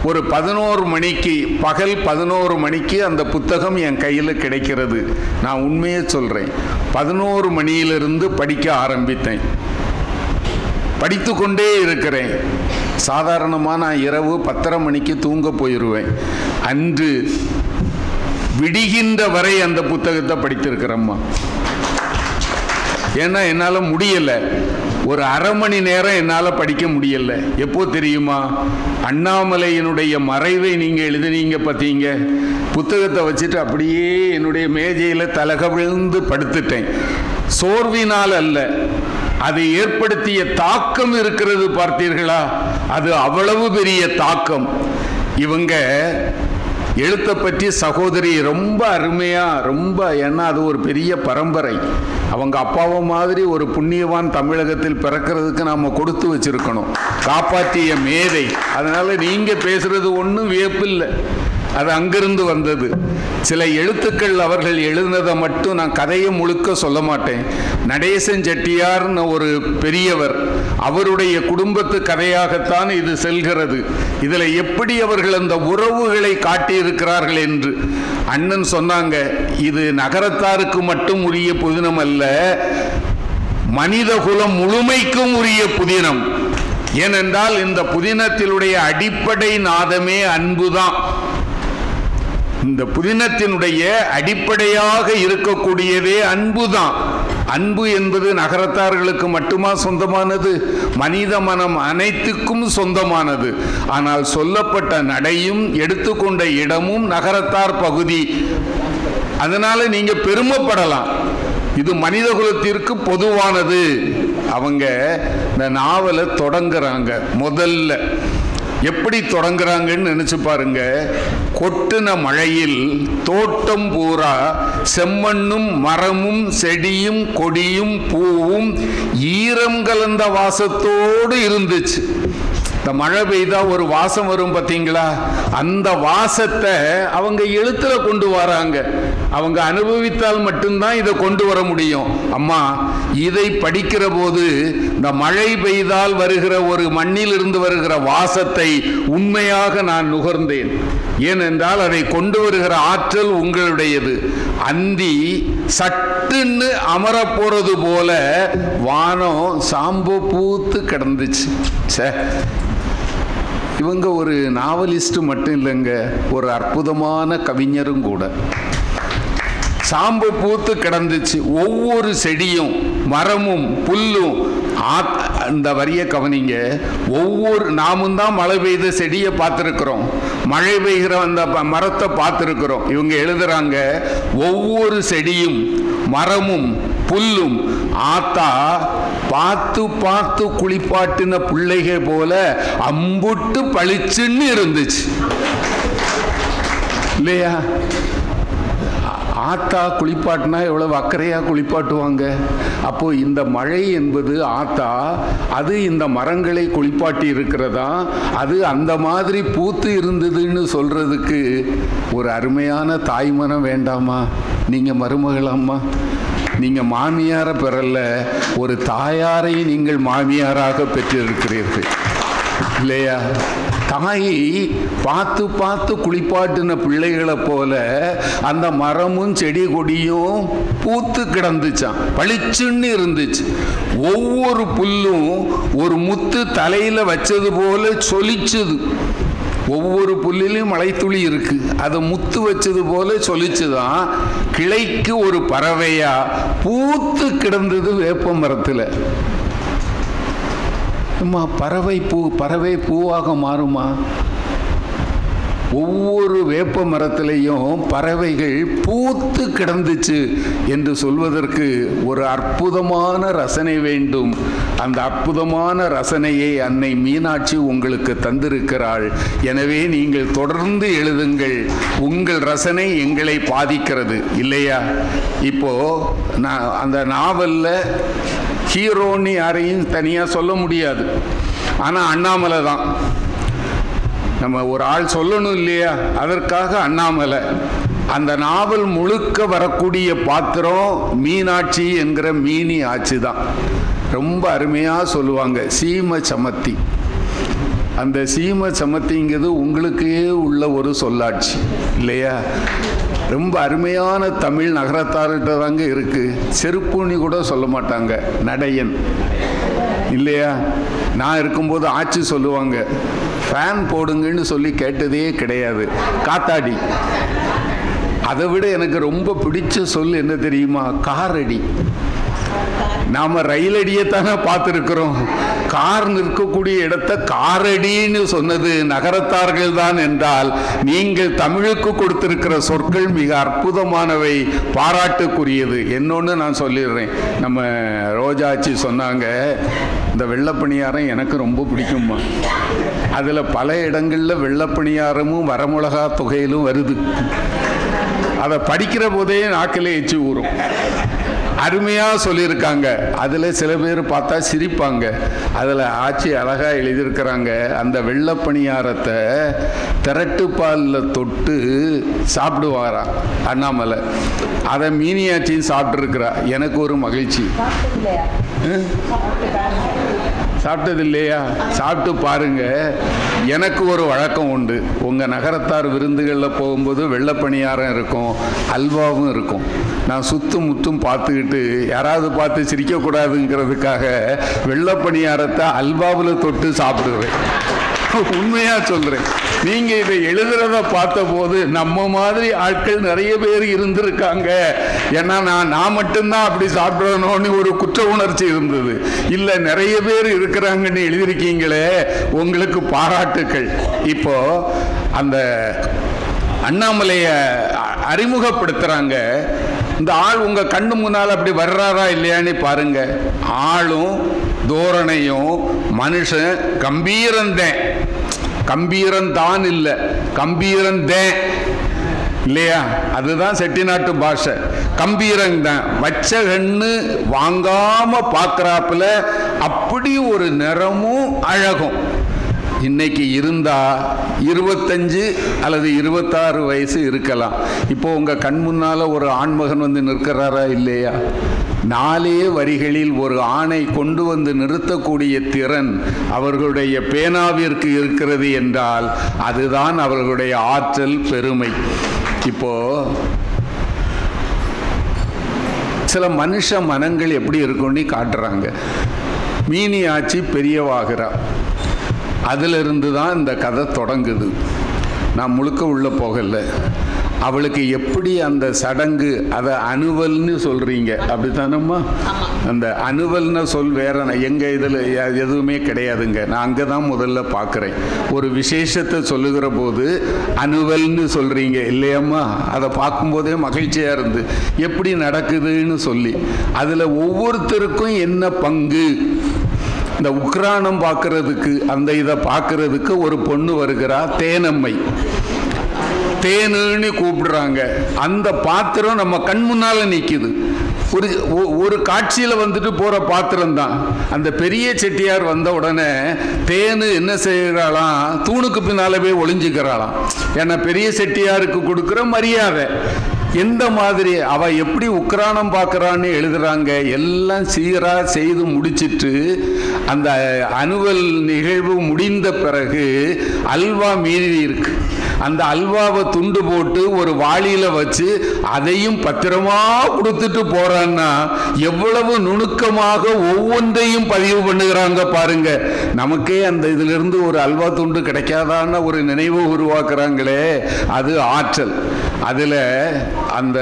ஒரு 11 மணிக்கு, பகல் 11 மணிக்கு அந்த புத்தகம் என் கையில் கிடைக்கிறது. நான் உண்மையே சொல்கிறேன், 11 மணியிலிருந்து படிக்க ஆரம்பித்தேன். படித்து கொண்டே இருக்கிறேன். சாதாரணமாக நான் இரவு 10:30 மணிக்கு தூங்க போயிடுவேன். அன்று விடுகின்ற வரை அந்த புத்தகத்தை படித்திருக்கிறேம்மா. ஏன்னா என்னால் முடியலை. ஒரு அரை மணி நேரம் என்னால் படிக்க முடியலை. எப்போ தெரியுமா? அண்ணாமலையினுடைய மறைவை நீங்கள் எழுதினீங்க பார்த்தீங்க. புத்தகத்தை வச்சுட்டு அப்படியே என்னுடைய மேஜையில் தலகவிழ்ந்து படுத்துட்டேன். சோர்வினால் அல்ல, அது ஏற்படுத்திய தாக்கம் இருக்கிறது பார்த்தீர்களா? அது அவ்வளவு பெரிய தாக்கம். இவங்க எழுத்தை பற்றி சகோதரி ரொம்ப அருமையாக ஏன்னா அது ஒரு பெரிய பரம்பரை. அவங்க அப்பாவை மாதிரி ஒரு புண்ணியவான் தமிழகத்தில் பிறக்கிறதுக்கு நாம் கொடுத்து வச்சிருக்கணும். காப்பாற்றிய மேதை. அதனால் நீங்கள் பேசுகிறது ஒன்றும் வியப்பில்லை, அது அங்கிருந்து வந்தது. சில எழுத்துக்கள் அவர்கள் எழுதினதை மட்டும் நான் கதையை முழுக்க சொல்ல மாட்டேன். நடேசன் செட்டியார்னு ஒரு பெரியவர், அவருடைய குடும்பத்து கதையாகத்தான் இது செல்கிறது. இதில் எப்படி அவர்கள் அந்த உறவுகளை காட்டியிருக்கிறார்கள் என்று அண்ணன் சொன்னாங்க. இது நகரத்தாருக்கு மட்டும் உரிய புதினம் அல்ல, மனித குலம் முழுமைக்கும் உரிய புதினம். ஏனென்றால் இந்த புதினத்தினுடைய அடிப்படை நாதமே அன்புதான். இந்த புதினத்தினுடைய அடிப்படையாக இருக்கக்கூடியதே அன்புதான். அன்பு என்பது நகரத்தார்களுக்கு மட்டுமா சொந்தமானது? மனித மனம் அனைத்துக்கும் சொந்தமானது. ஆனால் சொல்லப்பட்ட நடையும் எடுத்துக்கொண்ட இடமும் நகரத்தார் பகுதி. அதனால நீங்க பெருமைப்படலாம், இது மனித குலத்திற்கு பொதுவானது. அவங்க இந்த நாவலை தொடங்குறாங்க. முதல்ல எப்படி தொடங்குறாங்கன்னு நினைச்சு பாருங்க. கொட்டுன மழையில் தோட்டம் பூரா செம்மண்ணும் மரமும் செடியும் கொடியும் பூவும் ஈரம் கலந்த வாசத்தோடு இருந்துச்சு. இந்த மழை பெய்தா ஒரு வாசம் வரும் பார்த்தீங்களா? அந்த வாசத்தை அவங்க எழுத்துல கொண்டு வராங்க. அவங்க அனுபவித்தால் மட்டும்தான் இதை கொண்டு வர முடியும். அம்மா, இதை படிக்கிற போது இந்த மழை பெய்தால் வருகிற ஒரு மண்ணில் இருந்து வருகிற வாசத்தை உண்மையாக நான் நுகர்ந்தேன். ஏனென்றால் அதை கொண்டு வருகிற ஆற்றல் உங்களுடையது. அந்தி சட்டுன்னு அமர போறது போல வானம் சாம்பு பூத்து கிடந்துச்சு. இவங்க ஒரு நாவலிஸ்ட் மட்டும் இல்லைங்க, ஒரு அற்புதமான கவிஞரும் கூட. சாம்பு பூத்து கிடந்துச்சு. ஒவ்வொரு செடியும் மரமும் புல்லும் அந்த வரிய கவனிங்க. ஒவ்வொரு நாமும் தான் மழை பெய்த செடியை பார்த்துருக்கிறோம், மழை பெய்கிற அந்த மரத்தை பார்த்துருக்கிறோம். இவங்க எழுதுறாங்க, ஒவ்வொரு செடியும் மரமும் புல்லும் ஆத்தா பார்த்து பார்த்து குளிப்பாட்டின பிள்ளைக போல அம்புட்டு பளிச்சுன்னு இருந்துச்சு இல்லையா? ஆத்தா குளிப்பாட்டினா எவ்வளவு அக்கறையா குளிப்பாட்டுவாங்க. அப்போ இந்த மழை என்பது ஆத்தா, அது இந்த மரங்களை குளிப்பாட்டி இருக்கிறதா, அது அந்த மாதிரி பூத்து இருந்ததுன்னு சொல்றதுக்கு ஒரு அருமையான தாய்மனம் வேண்டாமா? நீங்க மருமகளாம்மா, நீங்க மாமியாரை பெறல, ஒரு தாயாரை நீங்கள் மாமியாராக பெற்றிருக்கிறீர்கள் இல்லையா? தாயை பார்த்து பார்த்து குளிப்பாட்டின பிள்ளைகளை போல அந்த மரமும் செடி கொடியும் பூத்து கிடந்துச்சான், பளிச்சுன்னு இருந்துச்சு. ஒவ்வொரு புல்லும் ஒரு முத்து தலையில வச்சது போல சொலிச்சுது. ஒவ்வொரு புல்லிலும் மழைத்துளி இருக்கு, அதை முத்து வச்சது போல சொலிச்சுதான். கிளைக்கு ஒரு பறவையா பூத்து கிடந்தது வேப்ப மரத்துல. பறவை பூவாக மாறுமா? ஒவ்வொரு வேப்ப மரத்திலையும் பறவைகள் பூத்து கிடந்துச்சு என்று சொல்வதற்கு ஒரு அற்புதமான ரசனை வேண்டும். அந்த அற்புதமான ரசனையை அன்னை மீனாட்சி உங்களுக்கு தந்திருக்கிறாள். எனவே நீங்கள் தொடர்ந்து எழுதுங்கள், உங்கள் ரசனை எங்களை பாதிக்கிறது இல்லையா? இப்போ நான் அந்த நாவல்ல ஹீரோன்னு யாரையும் தனியாக சொல்ல முடியாது, ஆனால் அண்ணாமலை தான் நம்ம ஒரு ஆள் சொல்லணும் இல்லையா? அதற்காக அண்ணாமலை. அந்த நாவல் முழுக்க வரக்கூடிய பாத்திரம் மீனாட்சி என்கிற மீனி ஆட்சி தான். ரொம்ப அருமையாக சொல்லுவாங்க, சீம சமத்தி. அந்த சீம சமத்திங்கிறது உங்களுக்கே உள்ள ஒரு சொல்லாட்சி இல்லையா? ரொம்ப அருமையான தமிழ் நகரத்தார்கிட்ட தாங்க இருக்கு. செருப்புன்னு கூட சொல்ல மாட்டாங்க, நடையன் இல்லையா? நான் இருக்கும்போது ஆட்சி சொல்லுவாங்க, ஃபேன் போடுங்கன்னு சொல்லி கேட்டதே கிடையாது, காத்தாடி. அதை விட எனக்கு ரொம்ப பிடிச்ச சொல் என்ன தெரியுமா? காரடி. நாம் ரயிலடியைத்தானே பார்த்துருக்கிறோம். கார் நிற்கக்கூடிய இடத்தை காரடின்னு சொன்னது நகரத்தார்கள் தான் என்றால், நீங்கள் தமிழுக்கு கொடுத்திருக்கிற சொற்கள் மிக அற்புதமானவை, பாராட்டுக்குரியது. என்னொன்று நான் சொல்லிடுறேன். நம்ம ரோஜாச்சி சொன்னாங்க, இந்த வெள்ளப்பணியாரம் எனக்கு ரொம்ப பிடிக்கும்மா. அதில் பல இடங்களில் வெள்ளப்பணியாரமும் வரமிளகா தொகையிலும் வருது. அதை படிக்கிற போதே நாக்கில் எச்சி ஊறும். அருமையாக சொல்லியிருக்காங்க. அதில் சில பேர் பார்த்தா சிரிப்பாங்க. அதில் ஆட்சி அழகாக எழுதியிருக்கிறாங்க, அந்த வெள்ளப்பணியாரத்தை திரட்டுப்பாலில் தொட்டு சாப்பிடுவாரா அண்ணாமலை. அதை மீனியாச்சியும் சாப்பிட்ருக்கிறா. எனக்கு ஒரு மகிழ்ச்சி. சாப்பிட்டது இல்லையா? சாப்பிட்டு பாருங்க. எனக்கு ஒரு வழக்கம் உண்டு. உங்கள் நகரத்தார் விருந்துகளில் போகும்போது வெள்ளப்பணியாரம் இருக்கும், அல்வாவும் இருக்கும். நான் சுற்றும் முற்றும் பார்த்துக்கிட்டு யாராவது பார்த்து சிரிக்கக்கூடாதுங்கிறதுக்காக வெள்ளப்பணியாரத்தை அல்வாவில் தொட்டு சாப்பிடுவேன். உண்மையாக சொல்கிறேன். நீங்கள் இதை எழுதுறத பார்த்தபோது நம்ம மாதிரி ஆட்கள் நிறைய பேர் இருந்திருக்காங்க. ஏன்னா நான் மட்டும்தான் அப்படி சாப்பிடணும்னு ஒரு குற்ற உணர்ச்சி இருந்தது. இல்லை, நிறைய பேர் இருக்கிறாங்கன்னு எழுதியிருக்கீங்களே, உங்களுக்கு பாராட்டுக்கள். இப்போ அந்த அண்ணாமலையை அறிமுகப்படுத்துகிறாங்க. இந்த ஆள் உங்கள் கண்ணு முன்னால் அப்படி வர்றாரா இல்லையான்னு பாருங்க. ஆளும் தோரணையும் மனுஷன் கம்பீரந்தேன். கம்பீரந்தான் இல்லை, கம்பீரந்தேன் இல்லையா? அதுதான் செட்டிநாட்டு பாஷை. கம்பீரந்தான். வச்ச கண்ணு வாங்காம பார்க்குறாப்புல அப்படி ஒரு நிறமும் அழகும். இன்னைக்கு இருந்தா 25 அல்லது 26 வயசு இருக்கலாம். இப்போ உங்க கண் முன்னால ஒரு ஆண்மகன் வந்து நிற்கிறாரா இல்லையா? 4 வரிகளில் ஒரு ஆணை கொண்டு வந்து நிறுத்தக்கூடிய திறன் அவர்களுடைய பேனாவிற்கு இருக்கிறது என்றால் அதுதான் அவர்களுடைய ஆற்றல், பெருமை. இப்போ சில மனுஷ மனங்கள் எப்படி இருக்குன்னு காட்டுறாங்க. மீனி ஆட்சி பெரியவாகிறா. அதிலிருந்து தான் இந்த கதை தொடங்குது. நான் முழுக்க உள்ள போகலை. அவளுக்கு எப்படி அந்த சடங்கு, அதை அனுவல்னு சொல்கிறீங்க அப்படித்தானம்மா? அந்த அனுவல்னு சொல் வேற எங்கள் இதில் எதுவுமே கிடையாதுங்க. நான் அங்கே தான் முதல்ல பார்க்குறேன். ஒரு விசேஷத்தை சொல்லுகிற போது அனுவல்னு சொல்கிறீங்க இல்லையம்மா? அதை பார்க்கும்போதே மகிழ்ச்சியாக இருந்து எப்படி நடக்குதுன்னு சொல்லி, அதில் ஒவ்வொருத்தருக்கும் என்ன பங்கு. இந்த உக்ரானம் பார்க்கறதுக்கு, அந்த இதை பார்க்கறதுக்கு ஒரு பொண்ணு வருகிறா, தேனம்மை. தேனுன்னு கூப்பிடுறாங்க. அந்த பாத்திரம் நம்ம கண் முன்னால நிற்குது. ஒரு காட்சியில் வந்துட்டு போகிற பாத்திரம் தான். அந்த பெரிய செட்டியார் வந்த உடனே தேனு என்ன செய்கிறாளாம், தூணுக்கு பின்னாலவே ஒளிஞ்சுக்கிறாளாம். ஏன்னா பெரிய செட்டியாருக்கு கொடுக்குற மரியாதை. எந்த மாதிரி அவ எப்படி உக்ரானம் பார்க்குறான்னு எழுதுறாங்க. எல்லாம் சீராக செய்து முடிச்சிட்டு அந்த அனுவல் நிகழ்வு முடிந்த பிறகு அல்வா மீறி இருக்கு. அந்த அல்வாவை துண்டு போட்டு ஒரு வாளியில வச்சு அதையும் பத்திரமா கொடுத்துட்டு போறான்னா எவ்வளவு நுணுக்கமாக ஒவ்வொன்றையும் பதிவு பண்ணுகிறாங்க பாருங்க. நமக்கே அந்த இதுல இருந்து ஒரு அல்வா துண்டு கிடைக்காதான்னு ஒரு நினைவு உருவாக்குறாங்களே, அது ஆற்றல். அதுல அந்த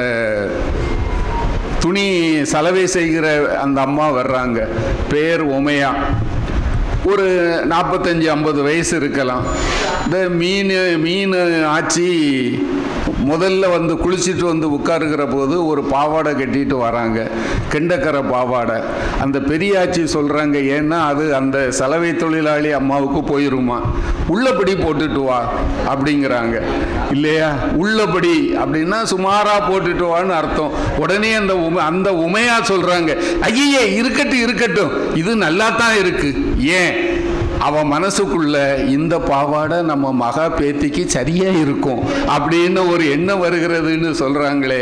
துணி சலவை செய்கிற அந்த அம்மா வர்றாங்க. பேர் உமையா. ஒரு 45-50 வயசு இருக்கலாம். இந்த மீன் ஆச்சி முதல்ல வந்து குளிச்சுட்டு வந்து உட்காருகிற போது ஒரு பாவாடை கட்டிட்டு வராங்க, கெண்டக்கரை பாவாடை. அந்த பெரியாச்சி சொல்கிறாங்க, ஏன்னா அது அந்த சலவை தொழிலாளி அம்மாவுக்கு போயிருமா, உள்ளபடி போட்டுட்டு வா அப்படிங்கிறாங்க இல்லையா? உள்ளபடி அப்படின்னா சுமாராக போட்டுட்டு வான்னு அர்த்தம். உடனே அந்த உமையா சொல்கிறாங்க, ஐயே இருக்கட்டும், இது நல்லா தான் இருக்கு. ஏன்? அவன் மனசுக்குள்ள இந்த பாவாடை நம்ம மகா பேத்திக்கு சரியா இருக்கும் அப்படின்னு ஒரு எண்ணம் வருகிறதுன்னு சொல்றாங்களே.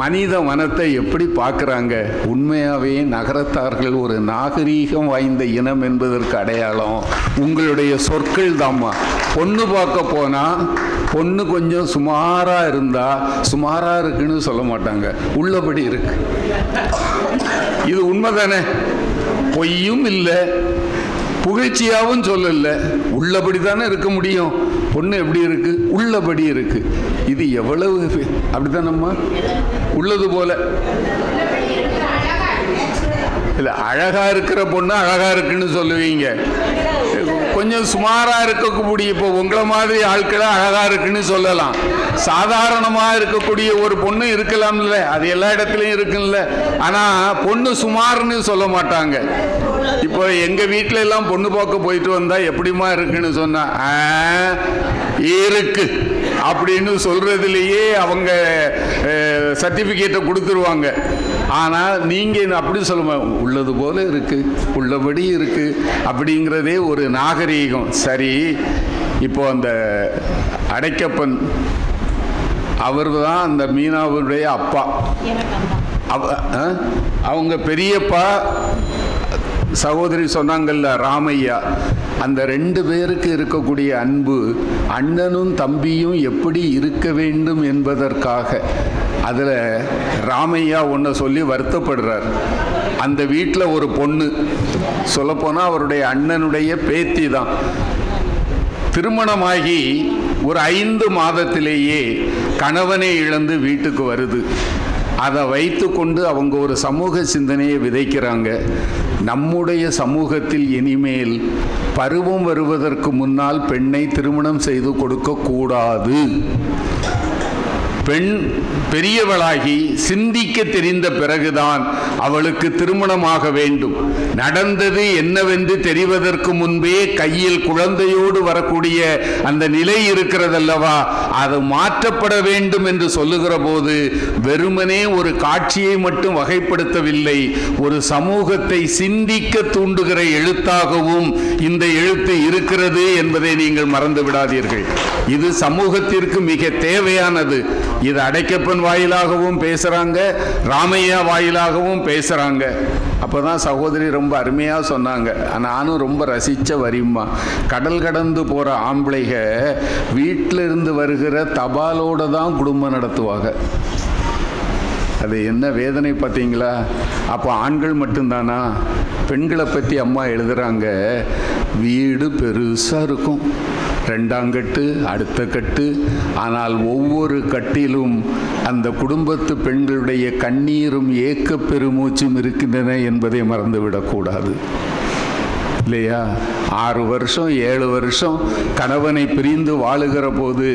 மனித மனத்தை எப்படி பார்க்குறாங்க? உண்மையாவே நகரத்தார்கள் ஒரு நாகரீகம் வாய்ந்த இனம் என்பதற்கு அடையாளம் உங்களுடைய சொற்கள் தாம்மா. பொண்ணு பார்க்க போனா பொண்ணு கொஞ்சம் சுமாரா இருந்தா சுமாரா இருக்குன்னு சொல்ல மாட்டாங்க, உள்ளபடி இருக்கு. இது உண்மைதானே? பொய்யும் இல்லை, புகழ்ச்சியாவும் சொல்லல, உள்ளபடி தானே இருக்க முடியும். பொண்ணு எப்படி இருக்கு? உள்ளபடி இருக்கு. இது எவ்வளவு அப்படித்தானம்மா? உள்ளது போல இல்லை, அழகா இருக்கிற பொண்ணு அழகா இருக்குன்னு சொல்லுவீங்க. கொஞ்சம் சுமாரா இருக்கக்கூடிய இப்போ உங்களை மாதிரி ஆட்களை அழகா இருக்குன்னு சொல்லலாம். சாதாரணமா இருக்கக்கூடிய ஒரு பொண்ணு இருக்கலாம்ல, அது எல்லா இடத்துலையும் இருக்குல்ல. ஆனா பொண்ணு சுமார்னு சொல்ல மாட்டாங்க. இப்போ எங்க வீட்டில எல்லாம் பொண்ணு பார்க்க போயிட்டு வந்தா எப்படிமா இருக்குன்னு சொன்னா இருக்கு அப்படின்னு சொல்றதுலேயே அவங்க சர்டிபிகேட்டை கொடுத்துருவாங்க. ஆனால் நீங்கள் அப்படி சொல்லுங்க, உள்ளது போல இருக்கு, உள்ளபடி இருக்கு அப்படிங்கிறதே ஒரு நாகரீகம். சரி, இப்போ அந்த அடைக்கப்பன் அவர் தான் அந்த மீனாவுடைய அப்பா. அவங்க பெரியப்பா சகோதரி சொன்னாங்கல்ல ராமையா, அந்த 2 பேருக்கு இருக்கக்கூடிய அன்பு அண்ணனும் தம்பியும் எப்படி இருக்க வேண்டும் என்பதற்காக. அதில் ராமையா ஒன்றை சொல்லி வருத்தப்படுறார். அந்த வீட்டில் ஒரு பொண்ணு, சொல்லப்போனால் அவருடைய அண்ணனுடைய பேத்தி தான், திருமணமாகி ஒரு 5 மாதத்திலேயே கணவனை இழந்து வீட்டுக்கு வருது. அதை வைத்து கொண்டு அவங்க ஒரு சமூக சிந்தனையை விதைக்கிறாங்க. நம்முடைய சமூகத்தில் இனிமேல் பருவம் வருவதற்கு முன்னால் பெண்ணை திருமணம் செய்து கொடுக்கக்கூடாது. பெண் பெரியவளாகி சிந்திக்க தெரிந்த பிறகுதான் அவளுக்கு திருமணமாக வேண்டும். நடந்தது என்னவென்று தெரிவதற்கு முன்பே கையில் குழந்தையோடு வரக்கூடிய அந்த நிலை இருக்கிறதல்லவா, அது மாற்றப்பட வேண்டும் என்று சொல்லுகிற போது வெறுமனே ஒரு காட்சியை மட்டும் வகைப்படுத்தவில்லை, ஒரு சமூகத்தை சிந்திக்க தூண்டுகிற எழுத்தாகவும் இந்த எழுத்து இருக்கிறது என்பதை நீங்கள் மறந்து விடாதீர்கள். இது சமூகத்திற்கு மிக தேவையானது. இது அடைக்கப்பன் வாயிலாகவும் பேசுறாங்க, ராமையா வாயிலாகவும் பேசுறாங்க. அப்பதான் சகோதரி ரொம்ப அருமையா சொன்னாங்க, நானும் ரொம்ப ரசிச்ச வரிமா, கடல் கடந்து போற ஆம்பளைக வீட்டில இருந்து வருகிற தபாலோட தான் குடும்பம் நடத்துவாங்க. அது என்ன வேதனை பார்த்தீங்களா? அப்போ ஆண்கள் மட்டும்தானா? பெண்களை பற்றி அம்மா எழுதுறாங்க, வீடு பெருசாக இருக்கும், 2ஆம் கட்டு, அடுத்த கட்டு, ஆனால் ஒவ்வொரு கட்டிலும் அந்த குடும்பத்து பெண்களுடைய கண்ணீரும் ஏக்க பெருமூச்சும் இருக்கின்றன என்பதை மறந்துவிடக்கூடாது, இல்லையா? 6 வருஷம் 7 வருஷம் கணவனை பிரிந்து வாழுகிற போது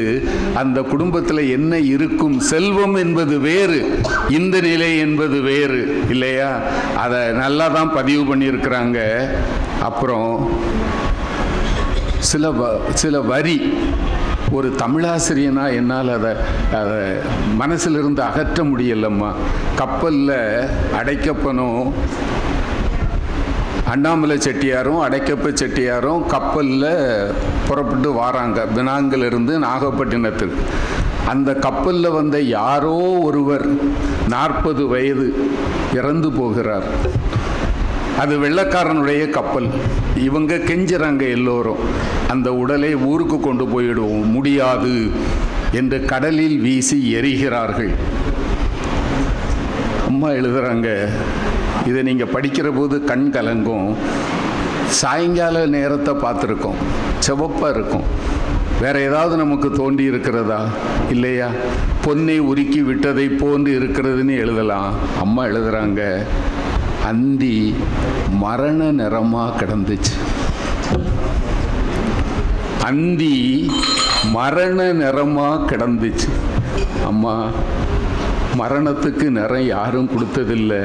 அந்த குடும்பத்தில் என்ன இருக்கும்? செல்வம் என்பது வேறு, இந்த நிலை என்பது வேறு, இல்லையா? அதை நல்லா தான் பதிவு பண்ணியிருக்கிறாங்க. அப்புறம் சில வரி, ஒரு தமிழாசிரியனா என்னால் அதை மனசிலிருந்து அகற்ற முடியலம்மா. கப்பலில் அடைக்கப்பனும் அண்ணாமலை செட்டியாரும் அடைக்கப்ப செட்டியாரும் கப்பலில் புறப்பட்டு வாராங்க பினாங்கிலிருந்து நாகப்பட்டினத்துக்கு. அந்த கப்பலில் வந்த யாரோ ஒருவர் 40 வயது இறந்து போகிறார். அது வெள்ளைக்காரனுடைய கப்பல். இவங்க கெஞ்சுறாங்க எல்லோரும், அந்த உடலை ஊருக்கு கொண்டு போயிடுவோம், முடியாது என்று கடலில் வீசி எரிகிறார்கள். அம்மா எழுதுறாங்க, இதை நீங்கள் படிக்கிற போது கண் கலங்கும். சாயங்கால நேரத்தை பார்த்துருக்கோம், சிவப்பாக இருக்கும், வேற ஏதாவது நமக்கு தோண்டி இருக்கிறதா? இல்லையா? பொன்னை உருக்கி விட்டதை போன்று இருக்கிறதுன்னு எழுதலாம். அம்மா எழுதுறாங்க, அந்தி மரண நிறமாக கிடந்துச்சு, அந்தி மரண நிறமாக கிடந்துச்சு. அம்மா, மரணத்துக்கு நிறம் யாரும் கொடுத்ததில்லை,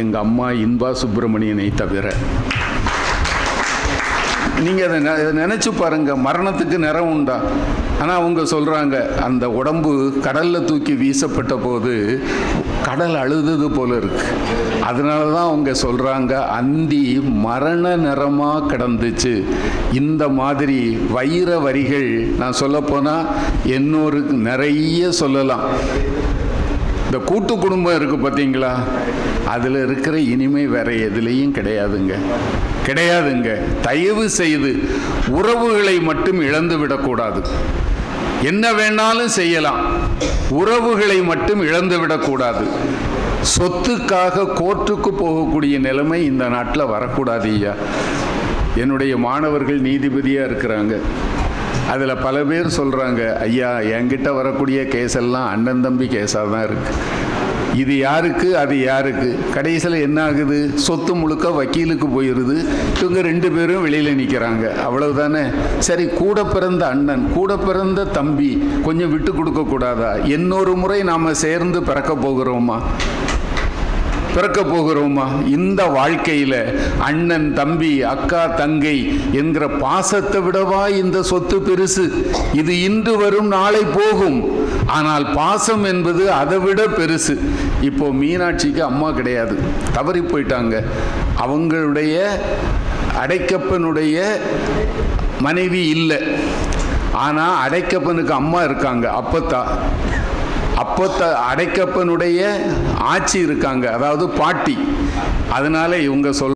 எங்கள் அம்மா இன்பா சுப்பிரமணியனை தவிர. நீங்கள் அதை நினச்சி பாருங்கள், மரணத்துக்கு நிறம் உண்டா? ஆனால் அவங்க சொல்கிறாங்க, அந்த உடம்பு கடலில் தூக்கி வீசப்பட்ட போது கடல் அழுதது போல இருக்கு. அதனால தான் அவங்க சொல்கிறாங்க, அந்தி மரண நிறமாக கிடந்துச்சு. இந்த மாதிரி வைர வரிகள் நான் சொல்லப்போனால் இன்னொரு நிறைய சொல்லலாம். இந்த கூட்டு குடும்பம் இருக்குது பார்த்தீங்களா, அதில் இருக்கிற இனிமை வேற எதுலேயும் கிடையாதுங்க, கிடையாதுங்க. தயவு செய்து உறவுகளை மட்டும் இழந்து விடக்கூடாது. என்ன வேணாலும் செய்யலாம், உறவுகளை மட்டும் இழந்து விடக்கூடாது. சொத்துக்காக கோர்ட்டுக்கு போகக்கூடிய நிலைமை இந்த நாட்டில் வரக்கூடாது ஐயா. என்னுடைய மாணவர்கள் நீதிபதியாக இருக்கிறாங்க. அதில் பல பேர் சொல்கிறாங்க, ஐயா என்கிட்ட வரக்கூடிய கேஸெல்லாம் அண்ணன் தம்பி கேஸாக தான் இருக்குது. இது யாருக்கு அது யாருக்கு, கடைசியில் என்ன ஆகுது, சொத்து முழுக்க வக்கீலுக்கு போயிடுது. இவங்க 2 பேரும் வெளியில் நிற்கிறாங்க, அவ்வளவுதானே. சரி, கூட பிறந்த அண்ணன், கூட பிறந்த தம்பி கொஞ்சம் விட்டு கொடுக்க கூடாதா? இன்னொரு முறை நாம் சேர்ந்து பிறக்க போகிறோமா? இந்த வாழ்க்கையில் அண்ணன் தம்பி அக்கா தங்கை என்கிற பாசத்தை விடவா இந்த சொத்து பெருசு? இது இன்று வரும் நாளை போகும், ஆனால் பாசம் என்பது அதை விட பெருசு. இப்போ மீனாட்சிக்கு அம்மா கிடையாது, தவறி போயிட்டாங்க. அவங்களுடைய அடைக்கப்பனுடைய மனைவி இல்லை, ஆனால் அடைக்கப்பனுக்கு அம்மா இருக்காங்க, அடைக்கப்பனுடைய ஆட்சி இருக்காங்க, அதாவது பாட்டி. அதனால இவங்க